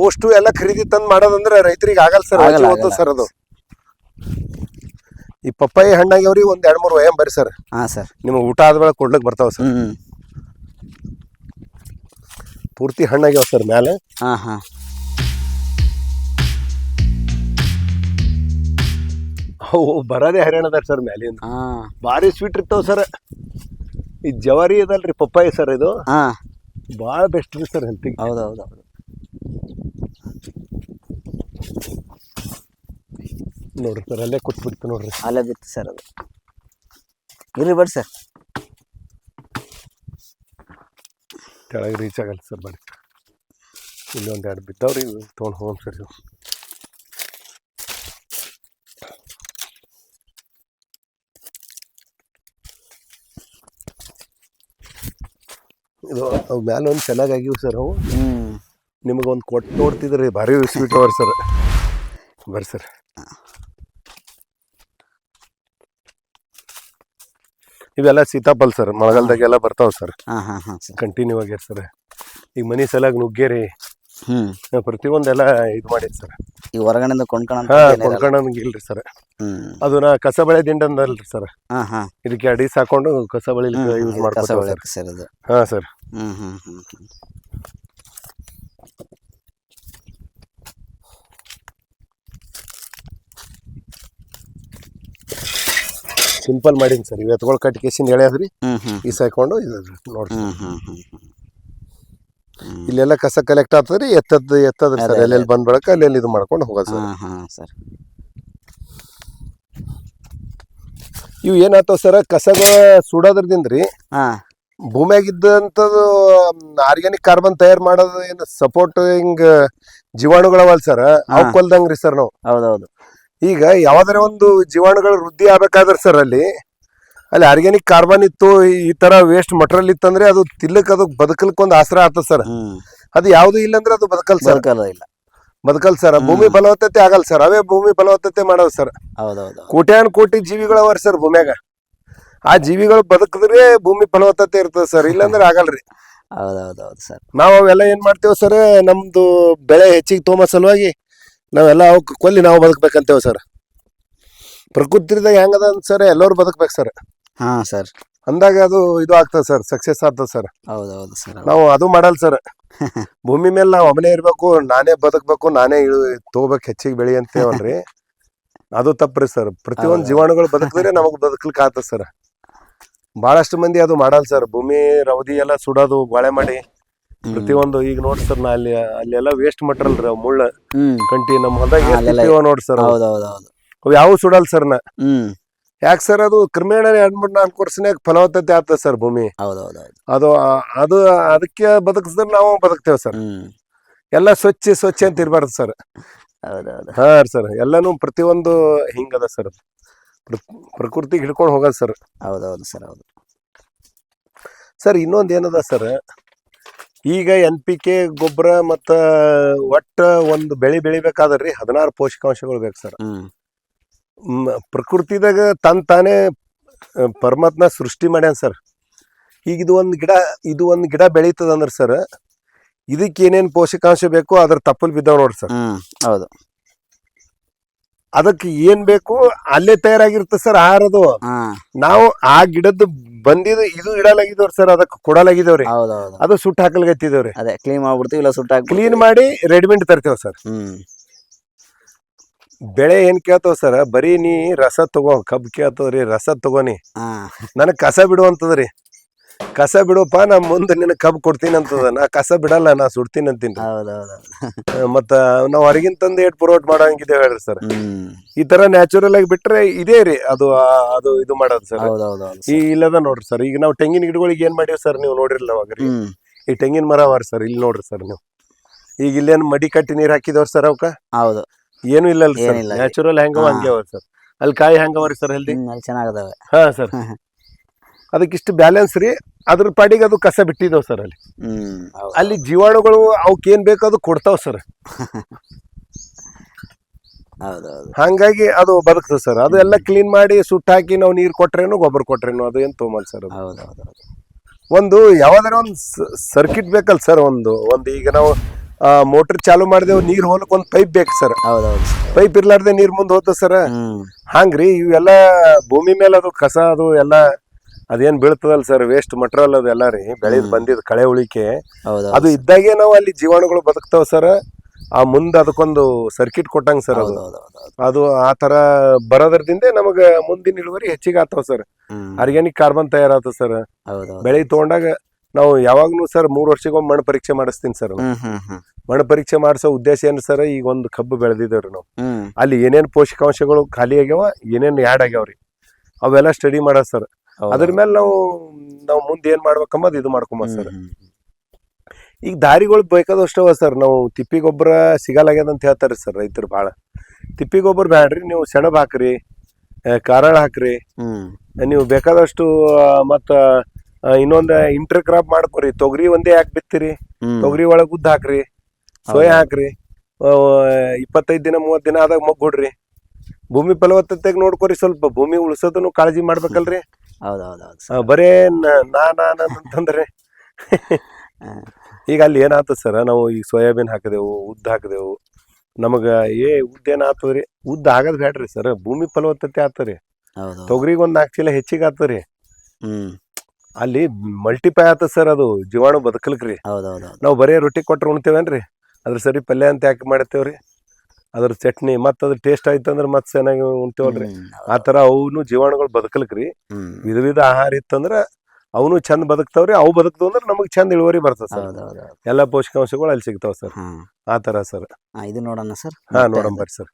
ಅಷ್ಟು ಎಲ್ಲ ಖರೀದಿ ತಂದ್ ಮಾಡೋದಂದ್ರೆ ರೈತರಿಗೆ ಆಗಲ್ಲ ಸರ್, ಸರ್. ಅದು ಈ ಪಪ್ಪಾಯಿ ಹಣ್ಣಾಗ್ಯಾವ್ರಿ, ಒಂದ್ 2-3 ವಯಂ ಬರ್ರಿ ಸರ್. ನಿಮ್ಗೆ ಊಟ ಆದ್ಮೇಲೆ ಕೊಡ್ಲಿಕ್ ಬರ್ತಾವ ಸರ್. ಪೂರ್ತಿ ಹಣ್ಣಾಗ್ಯಾವ ಸರ್ ಮ್ಯಾಲೆ. ಅವು ಬರೋದೇ ಹೈರಾಣ ಅದಾರ ಸರ್ ಮ್ಯಾಲಿಂದ. ಭಾರಿ ಸ್ವೀಟ್ ಇರ್ತಾವ ಸರ್. ಈ ಜವಾರಿ ಅದಲ್ರಿ ಪಪ್ಪಾಯಿ ಸರ್, ಇದು ಭಾಳ ಬೆಸ್ಟ್ ರೀ ಸರ್ ಹೆಲ್ತಿಗೆ. ನೋಡ್ರಿ ಸರ್, ಅಲ್ಲೇ ಕೂತ್ಬಿಡ್ತು ನೋಡ್ರಿ. ಅಲ್ಲೇ ಬಿತ್ತು ಸರ್. ಅದು ಇರ್ಲಿ ಬರ್ರಿ ಸರ್, ಕೆಳಗೆ ರೀಚ್ ಆಗಲ್ಲ ಸರ್. ಬರ್ರಿ, ಇಲ್ಲೊಂದು 2 ಬಿದ್ದಾವ್ರಿ, ತೊಗೊಂಡು ಹೋಗೋಣ ಸರ್. ಇದು ಅವು ಮ್ಯಾಲೆ ಒಂದು ಚೆನ್ನಾಗಿವು ಸರ್. ಅವು ನಿಮಗೊಂದು ಕೊಟ್ಟು ನೋಡ್ತಿದ್ರಿ, ಭಾರಿ ಸ್ವೀಟ್ ಅವ್ರಿ ಸರ್. ಬರ್ರಿ ಸರ್. ಇವೆಲ್ಲ ಸೀತಾಫಲ್ ಸರ್, ಮಳೆಗಾಲದಾಗೆಲ್ಲ ಬರ್ತಾವ ಸರ್. ಕಂಟಿನ್ಯೂ ಆಗ್ಯಾರ ಸರ್. ಈಗ ಮನಿ ಸಲಾಗ ನುಗ್ಗೇರಿ ಪ್ರತಿಯೊಂದೆಲ್ಲ ಇದು ಮಾಡಿದ್ ಸರ್. ಈಗ ಹೊರಗಡೆಯಿಂದ ಕೊಂಡ್ಕೊಂಡಂಗಿಲ್ರಿ ಸರ್. ಅದು ನಾ ಕಸ ಬಳೆ ದಿಂಡ ಅಂದಲ್ರಿ ಸರ್, ಇದಕ್ಕೆ ಅಡಿಸ್ ಹಾಕೊಂಡು ಕಸ ಬಳಿ ಯೂಸ್ ಮಾಡ್ಕೊತೀವಿ ಸರ್. ಹಾ ಸರ್. ಸಿಂಪಲ್ ಮಾಡೀನಿ ಸರ್. ಇವ್ ಎತ್ಕೊಳ್ ಕಟ್ ಕೇಸಿಂದ ಹೇಳ್ಯಾದ್ರಿ ಹ್ಮ್ ಹ್ಮ್ ಈ ಸಾಕೊಂಡು ಇದು ನೋಡ್ರಿ. ಹ್ಮ್ ಹ್ಮ್ ಹ್ಮ್ ಇಲ್ಲೆಲ್ಲ ಕಸ ಕಲೆಕ್ಟ್ ಆಗ್ತದ್ರಿ, ಎತ್ತದ್ರಿ ಸರ್. ಎಲ್ಲೆಲ್ಲಿ ಬಂದ್ ಬೆಳಕ ಅಲ್ಲಿ ಇದು ಮಾಡ್ಕೊಂಡು ಹೋಗೋದು ಸರ್. ಹಾ ಸರ್. ಇವು ಏನಾಗ್ತಾವ ಸರ್, ಕಸಗಳ ಸುಡೋದ್ರದಿಂದ್ರಿ ಹಾ ಭೂಮಿಯಾಗಿದ್ದಂಥದ್ದು ಆರ್ಗ್ಯಾನಿಕ್ ಕಾರ್ಬನ್ ತಯಾರು ಮಾಡೋದು ಏನು ಸಪೋರ್ಟಿಂಗ್ ಜೀವಾಣುಗಳವಲ್ ಸರ್, ಅವ್ ಕೊಲ್ದಂಗ್ರಿ ಸರ್ ನಾವು. ಹೌದೌದು. ಈಗ ಯಾವ್ದಾರ ಒಂದು ಜೀವಾಣುಗಳು ವೃದ್ಧಿ ಆಗ್ಬೇಕಾದ್ರೆ ಸರ್ ಅಲ್ಲಿ ಆರ್ಗ್ಯಾನಿಕ್ ಕಾರ್ಬನ್ ಇತ್ತು, ಈ ತರ ವೇಸ್ಟ್ ಮಟೀರಿಯಲ್ ಇತ್ತಂದ್ರೆ ಅದು ತಿಲ್ಲಕ್ ಅದು ಬದುಕಲ್ಕ್ ಒಂದು ಆಸರ ಆಗ್ತದ ಸರ್. ಅದು ಯಾವ್ದು ಇಲ್ಲ ಅಂದ್ರೆ ಅದು ಬದುಕಲ್ ಸರ್. ಬದುಕಲ್ ಸರ್. ಭೂಮಿ ಫಲವತ್ತತೆ ಆಗಲ್ಲ ಸರ್. ಅವೇ ಭೂಮಿ ಫಲವತ್ತತೆ ಮಾಡೋದು ಸರ್. ಕೋಟ್ಯಾನ್ ಕೋಟಿ ಜೀವಿಗಳವ ಸರ್ ಭೂಮ್ಯಾಗ. ಆ ಜೀವಿಗಳು ಬದುಕಿದ್ರೆ ಭೂಮಿ ಫಲವತ್ತತೆ ಇರ್ತದೆ ಸರ್, ಇಲ್ಲಾಂದ್ರೆ ಆಗಲ್ರಿ. ಹೌದೌದೌದು ಸರ್. ನಾವ್ ಅವೆಲ್ಲ ಏನ್ ಮಾಡ್ತೇವ್ ಸರ್, ನಮ್ದು ಬೆಳೆ ಹೆಚ್ಚಿಗೆ ತೊಗೊಂಬ ಸಲುವಾಗಿ ನಾವೆಲ್ಲ ಅವಕ್ ಕೊಲ್ಲಿ ನಾವು ಬದುಕ್ಬೇಕಂತೇವ್ ಸರ್. ಪ್ರಕೃತಿದಾಗ ಹೆಂಗದ ಸರ್, ಎಲ್ಲರೂ ಬದುಕ್ಬೇಕು ಸರ್. ಹಾ ಸರ್. ಅಂದಾಗ ಅದು ಇದು ಆಗ್ತದ ಸರ್, ಸಕ್ಸಸ್ ಆಗ್ತದ ಸರ್. ಹೌದೌದು ಸರ್. ನಾವು ಅದು ಮಾಡಲ್ ಸರ್. ಭೂಮಿ ಮೇಲೆ ನಾವ್ ಒಬ್ಬನೇ ಇರ್ಬೇಕು, ನಾನೇ ಬದುಕ್ಬೇಕು, ನಾನೇ ತಗೋಬೇಕು ಹೆಚ್ಚಿಗೆ ಬೆಳಿ ಅಂತೇವಲ್ರಿ, ಅದು ತಪ್ಪ್ರಿ ಸರ್. ಪ್ರತಿಯೊಂದು ಜೀವಾಣುಗಳು ಬದುಕಿದ್ರೆ ನಮಗ್ ಬದುಕ್ಲಿಕ್ಕೆ ಆಗ್ತದ ಸರ್. ಬಹಳಷ್ಟು ಮಂದಿ ಅದು ಮಾಡಲ್ ಸರ್. ಭೂಮಿ ರವದಿ ಎಲ್ಲ ಸುಡೋದು, ಬಾಳೆ ಮಾಡಿ ಪ್ರತಿಯೊಂದು. ಈಗ ನೋಡ್ರಿ ಸರ್, ನಾ ಅಲ್ಲೆಲ್ಲ ವೇಸ್ಟ್ ಮಟೀರಿಯಲ್ ರೀ, ಮುಳ್ಳ ಕಂಟಿ ನಮ್ಮ ಹೊಲದಾಗ ನೋಡ್ರಿ ಸರ್. ಅವು ಯಾವ ಸುಡಲ್ ಸರ್ ನಾ. ಯಾಕೆ ಸರ್, ಅದು ಕ್ರಮೇಣ 2-3-4 ವರ್ಷನಾಗ ಫಲವತ್ತತೆ ಆಗ್ತದೆ ಸರ್ ಭೂಮಿ. ಅದು ಅದು ಅದಕ್ಕೆ ಬದುಕಿಸಿದ್ರೆ ನಾವು ಬದುಕ್ತೇವೆ ಸರ್. ಎಲ್ಲ ಸ್ವಚ್ಛ ಅಂತ ಇರ್ಬಾರ್ದು ಸರ್. ಹಾ ಸರ್, ಎಲ್ಲಾನು ಪ್ರತಿಯೊಂದು ಹಿಂಗದ ಸರ್. ಪ್ರಕೃತಿಗೆ ಹಿಡ್ಕೊಂಡು ಹೋಗದ್ ಸರ್. ಹೌದೌದು ಸರ್. ಹೌದು ಸರ್, ಇನ್ನೊಂದ್ ಏನದ ಸರ್, ಈಗ NPK ಗೊಬ್ಬರ ಮತ್ತ ಒಟ್ಟ ಒಂದು ಬೆಳಿಬೇಕಾದ್ರಿ 16 ಪೋಷಕಾಂಶಗಳು ಬೇಕು ಸರ್. ಪ್ರಕೃತಿದಾಗ ತಾನೇ ಪರಮಾತ್ಮ ಸೃಷ್ಟಿ ಮಾಡ್ಯಾನ ಸರ್. ಈಗ ಇದು ಒಂದ್ ಗಿಡ ಬೆಳೀತದಂದ್ರ ಸರ್, ಇದಕ್ಕೆ ಏನೇನ್ ಪೋಷಕಾಂಶ ಬೇಕು ಅದ್ರ ತಪ್ಪಲ್ ಬಿದ್ದಾವ್ ನೋಡ್ರಿ ಸರ್. ಹೌದು. ಅದಕ್ಕೆ ಏನ್ ಬೇಕು ಅಲ್ಲೇ ತಯಾರಾಗಿರ್ತದೆ ಸರ್ ಆಹಾರದು. ನಾವು ಆ ಗಿಡದ್ದು ಬಂದಿದ್ದು ಇದು ಇಡಲಾಗಿದವ್ರಿ ಸರ್, ಅದಕ್ಕೆ ಕೊಡಲಾಗಿದವ್ರಿ. ಅದು ಸುಟ್ಟು ಹಾಕಲ್ಗತ್ತಿದವ್ರಿ. ಕ್ಲೀನ್ ಮಾಡಿ ರೆಡಿಮೇಡ್ ತರ್ತೇವ್ ಸರ್. ಬೆಳೆ ಏನ್ ಕೇಳ್ತಾವ ಸರ್, ಬರೀ ನೀ ರಸ ತಗೋ, ಕಬ್ಬ್ ಕೇಳ್ತವ್ರಿ ರಸ ತಗೋನಿ, ನನಗ್ ಕಸ ಬಿಡುವಂತದ್ರಿ. ಕಸ ಬಿಡುವಪ್ಪ, ನಾ ಮುಂದೆ ನಿನ್ ಕಬ್ಬ್ ಕೊಡ್ತೀನಿ ಅಂತದ. ನಾ ಕಸ ಬಿಡಲ್ಲ, ನಾ ಸುಡ್ತೀನಿ ಅಂತೀನಿ. ಮತ್ತ ನಾವ್ ಹೊರಗಿನ ತಂದು ಏಟ್ ಪುರೋಟ್ ಮಾಡಂಗಿದ್ದೇವೆ ಹೇಳ್ರಿ ಸರ್. ಈ ತರ ನ್ಯಾಚುರಲ್ ಆಗಿ ಬಿಟ್ರೆ ಇದೇ ರೀ ಅದು ಇದು ಮಾಡೋದು ಸರ್. ಈ ಇಲ್ಲದ ನೋಡ್ರಿ ಸರ್, ಈಗ ನಾವು ತೆಂಗಿನ ಗಿಡಗಳಿಗೆ ಏನ್ ಮಾಡಿವ್ ಸರ್, ನೀವು ನೋಡಿರ್ಲ ಅವಾಗ್ರಿ. ಈ ತೆಂಗಿನ ಮರ ಅವಾರ ಸರ್, ಇಲ್ಲಿ ನೋಡ್ರಿ ಸರ್ ನೀವು. ಈಗ ಇಲ್ಲೇನು ಮಡಿ ಕಟ್ಟಿ ನೀರ್ ಹಾಕಿದವ್ರ ಸರ್ ಅವಕ್ಕ? ಹೌದು. ಏನು ಇಲ್ಲ ಸರ್, ನ್ಯಾಚುರಲ್ ಹೆಂಗವ ಹಂಗೆ ಅವ ಸರ್. ಅಲ್ಲಿ ಕಾಯಿ ಹೆಂಗವ್ರಿ ಸರ್, ಹೆಲ್ದಿ ಚೆನ್ನಾಗದಾವೆ. ಹಾ ಸರ್, ಅದಕ್ಕಿಷ್ಟು ಬ್ಯಾಲೆನ್ಸ್ ರೀ. ಅದ್ರ ಪಾಡಿಗೆ ಅದು ಕಸ ಬಿಟ್ಟಿದಾವ್ ಸರ್. ಅಲ್ಲಿ ಜೀವಾಣುಗಳು ಅವಕ್ ಏನ್ ಬೇಕು ಅದು ಕೊಡ್ತಾವ್ ಸರ್. ಹಂಗಾಗಿ ಅದು ಬದುಕ್ತದೆ ಸರ್. ಅದು ಎಲ್ಲ ಕ್ಲೀನ್ ಮಾಡಿ ಸುಟ್ಟು ಹಾಕಿ ನಾವು ನೀರ್ ಕೊಟ್ರೇನು ಗೊಬ್ಬರ ಕೊಟ್ರೇನು ಅದು ಏನ್ ತೊಗೊಂಬಲ್ ಸರ್. ಒಂದು ಯಾವ್ದಾರ ಒಂದು ಸರ್ಕಿಟ್ ಬೇಕಲ್ ಸರ್. ಒಂದು ಈಗ ನಾವು ಮೋಟರ್ ಚಾಲು ಮಾಡಿದೆವು, ನೀರ್ ಹೋಲಕ್ ಒಂದ್ ಪೈಪ್ ಬೇಕು ಸರ್. ಪೈಪ್ ಇರ್ಲಾರ್ದೆ ನೀರ್ ಮುಂದ್ ಹೋಗ್ತದ ಸರ್. ಹಂಗ್ರಿ ಇವೆಲ್ಲ ಭೂಮಿ ಮೇಲೆ ಅದು ಕಸ ಅದು ಎಲ್ಲ ಅದೇನ್ ಬೀಳ್ತದಲ್ ಸರ್, ವೇಸ್ಟ್ ಮಟೀರಿಯಲ್ ಅದು ಎಲ್ಲ ರೀ, ಬೆಳೆದ್ ಬಂದಿದ್ ಕಳೆ ಉಳಿಕೆ ಅದು ಇದ್ದಾಗೆ ನಾವು ಅಲ್ಲಿ ಜೀವಾಣುಗಳು ಬದುಕ್ತಾವ ಸರ್. ಆ ಮುಂದೆ ಅದಕ್ಕೊಂದು ಸರ್ಕಿಟ್ ಕೊಟ್ಟಂಗ ಸರ್. ಅದು ಆ ತರ ಬರೋದ್ರದಿಂದ ನಮಗ ಮುಂದಿನ ಇಳುವರಿ ಹೆಚ್ಚಿಗೆ ಆಗ್ತಾವ ಸರ್. ಆರ್ಗ್ಯಾನಿಕ್ ಕಾರ್ಬನ್ ತಯಾರಾಗ್ತದ ಸರ್. ಬೆಳೆ ತಗೊಂಡಾಗ ನಾವು ಯಾವಾಗ್ಲೂ ಸರ್ 3 ವರ್ಷಕ್ಕೊಮ್ಮೆ ಮಣ್ಣು ಪರೀಕ್ಷೆ ಮಾಡಿಸ್ತೀನಿ ಸರ್. ಮಣ್ಣು ಪರೀಕ್ಷೆ ಮಾಡಿಸೋ ಉದ್ದೇಶ ಏನ್ ಸರ್, ಈಗ ಒಂದು ಕಬ್ಬು ಬೆಳೆದಿದ್ದೇವ್ರಿ ನಾವು, ಅಲ್ಲಿ ಏನೇನ್ ಪೋಷಕಾಂಶಗಳು ಖಾಲಿ ಆಗ್ಯಾವ, ಏನೇನ್ ಆ್ಯಡ್ ಆಗ್ಯಾವ್ರಿ, ಅವೆಲ್ಲ ಸ್ಟಡಿ ಮಾಡೋದ್ ಸರ್. ಅದ್ರ ಮೇಲೆ ನಾವು ಮುಂದೆ ಏನ್ ಮಾಡ್ಬೇಕಂಬದ್ ಇದು ಮಾಡ್ಕೊಂಬ ಸರ್. ಈಗ ದಾರಿಗಳು ಬೇಕಾದಷ್ಟವ ಸರ್. ನಾವು ತಿಪ್ಪಿ ಗೊಬ್ಬರ ಸಿಗಲಾಗ್ಯದ ಅಂತ ಹೇಳ್ತಾರ್ರಿ ಸರ್ ರೈತರು ಭಾಳ. ತಿಪ್ಪಿ ಗೊಬ್ಬರ ಬ್ಯಾಡ್ರಿ, ನೀವು ಸೆಣಬ್ ಹಾಕ್ರಿ, ಕಾರಳ ಹಾಕ್ರಿ, ನೀವು ಬೇಕಾದಷ್ಟು. ಮತ್ತ ಇನ್ನೊಂದ್ ಇಂಟರ್ ಕ್ರಾಪ್ ಮಾಡ್ಕೊರಿ. ತೊಗರಿ ಒಂದೇ ಯಾಕೆ ಬಿತ್ತೀರಿ, ತೊಗರಿ ಒಳಗ್ ಉದ್ದ ಹಾಕ್ರಿ, ಸೋಯಾ ಹಾಕ್ರಿ. 25 ದಿನ 30 ದಿನ ಆದಾಗ ಮಗ್ಗುಡ್ರಿ. ಭೂಮಿ ಫಲವತ್ತತೆಗೆ ನೋಡ್ಕೊರಿ. ಸ್ವಲ್ಪ ಭೂಮಿ ಉಳ್ಸೋದನ್ನು ಕಾಳಜಿ ಮಾಡ್ಬೇಕಲ್ರಿ. ಬರೇ ಅಂತಂದ್ರೆ ಈಗ ಅಲ್ಲಿ ಏನಾಗ್ತದ ಸರ್, ನಾವು ಈಗ ಸೋಯಾಬೀನ್ ಹಾಕಿದೆವು, ಉದ್ದ ಹಾಕಿದೆವು, ನಮಗ ಉದ್ದ ಏನಾಗ್ತದ್ರಿ, ಉದ್ದ ಆಗದ್ ಬ್ಯಾಡ್ರಿ ಸರ್, ಭೂಮಿ ಫಲವತ್ತತೆ ಆಗ್ತದ್ರಿ. ತೊಗರಿಗೆ ಒಂದ್ 4 ಚೀಲ ಹೆಚ್ಚಿಗೆ ಆಗ್ತದ್ರಿ. ಅಲ್ಲಿ ಮಲ್ಟಿಪೈ ಆಗ್ತದ ಸರ್ ಅದು ಜೀವಾಣು ಬದುಕಲ್ಕ್ರಿ. ನಾವು ಬರೇ ರೊಟ್ಟಿ ಕೊಟ್ರೆ ಉಣ್ತೇವೇನ್ರಿ, ಅದ್ರ ಸರಿ ಪಲ್ಯ ಅಂತ ಯಾಕೆ ಮಾಡ್ತೇವ್ರಿ. ಅದ್ರ ಚಟ್ನಿ ಮತ್ತ ಅದ್ರ ಟೇಸ್ಟ್ ಆಯ್ತು ಅಂದ್ರೆ ಮತ್ ಚೆನ್ನಾಗಿ ಉಂಟೇವಲ್ರಿ ಆ ತರ ಅವನು ಜೀವಾಣುಗಳು ಬದುಕಲ್ಕ್ರಿ ವಿಧ ವಿಧ ಆಹಾರ ಇತ್ತಂದ್ರ ಅವನು ಚಂದ ಬದುಕ್ತಾವ್ರಿ ಅವು ಬದುಕ್ತಾವ ಅಂದ್ರೆ ನಮಗ್ ಚಂದ ಇಳುವರಿ ಬರ್ತದೆ ಸರ್ ಎಲ್ಲಾ ಪೋಷಕಾಂಶಗಳು ಅಲ್ಲಿ ಸಿಗ್ತಾವ ಸರ್ ಆ ತರ ಸರ್ ಇದು ನೋಡೋಣ ಸರ್ ಹಾ ನೋಡಂಬರ್ರಿ ಸರ್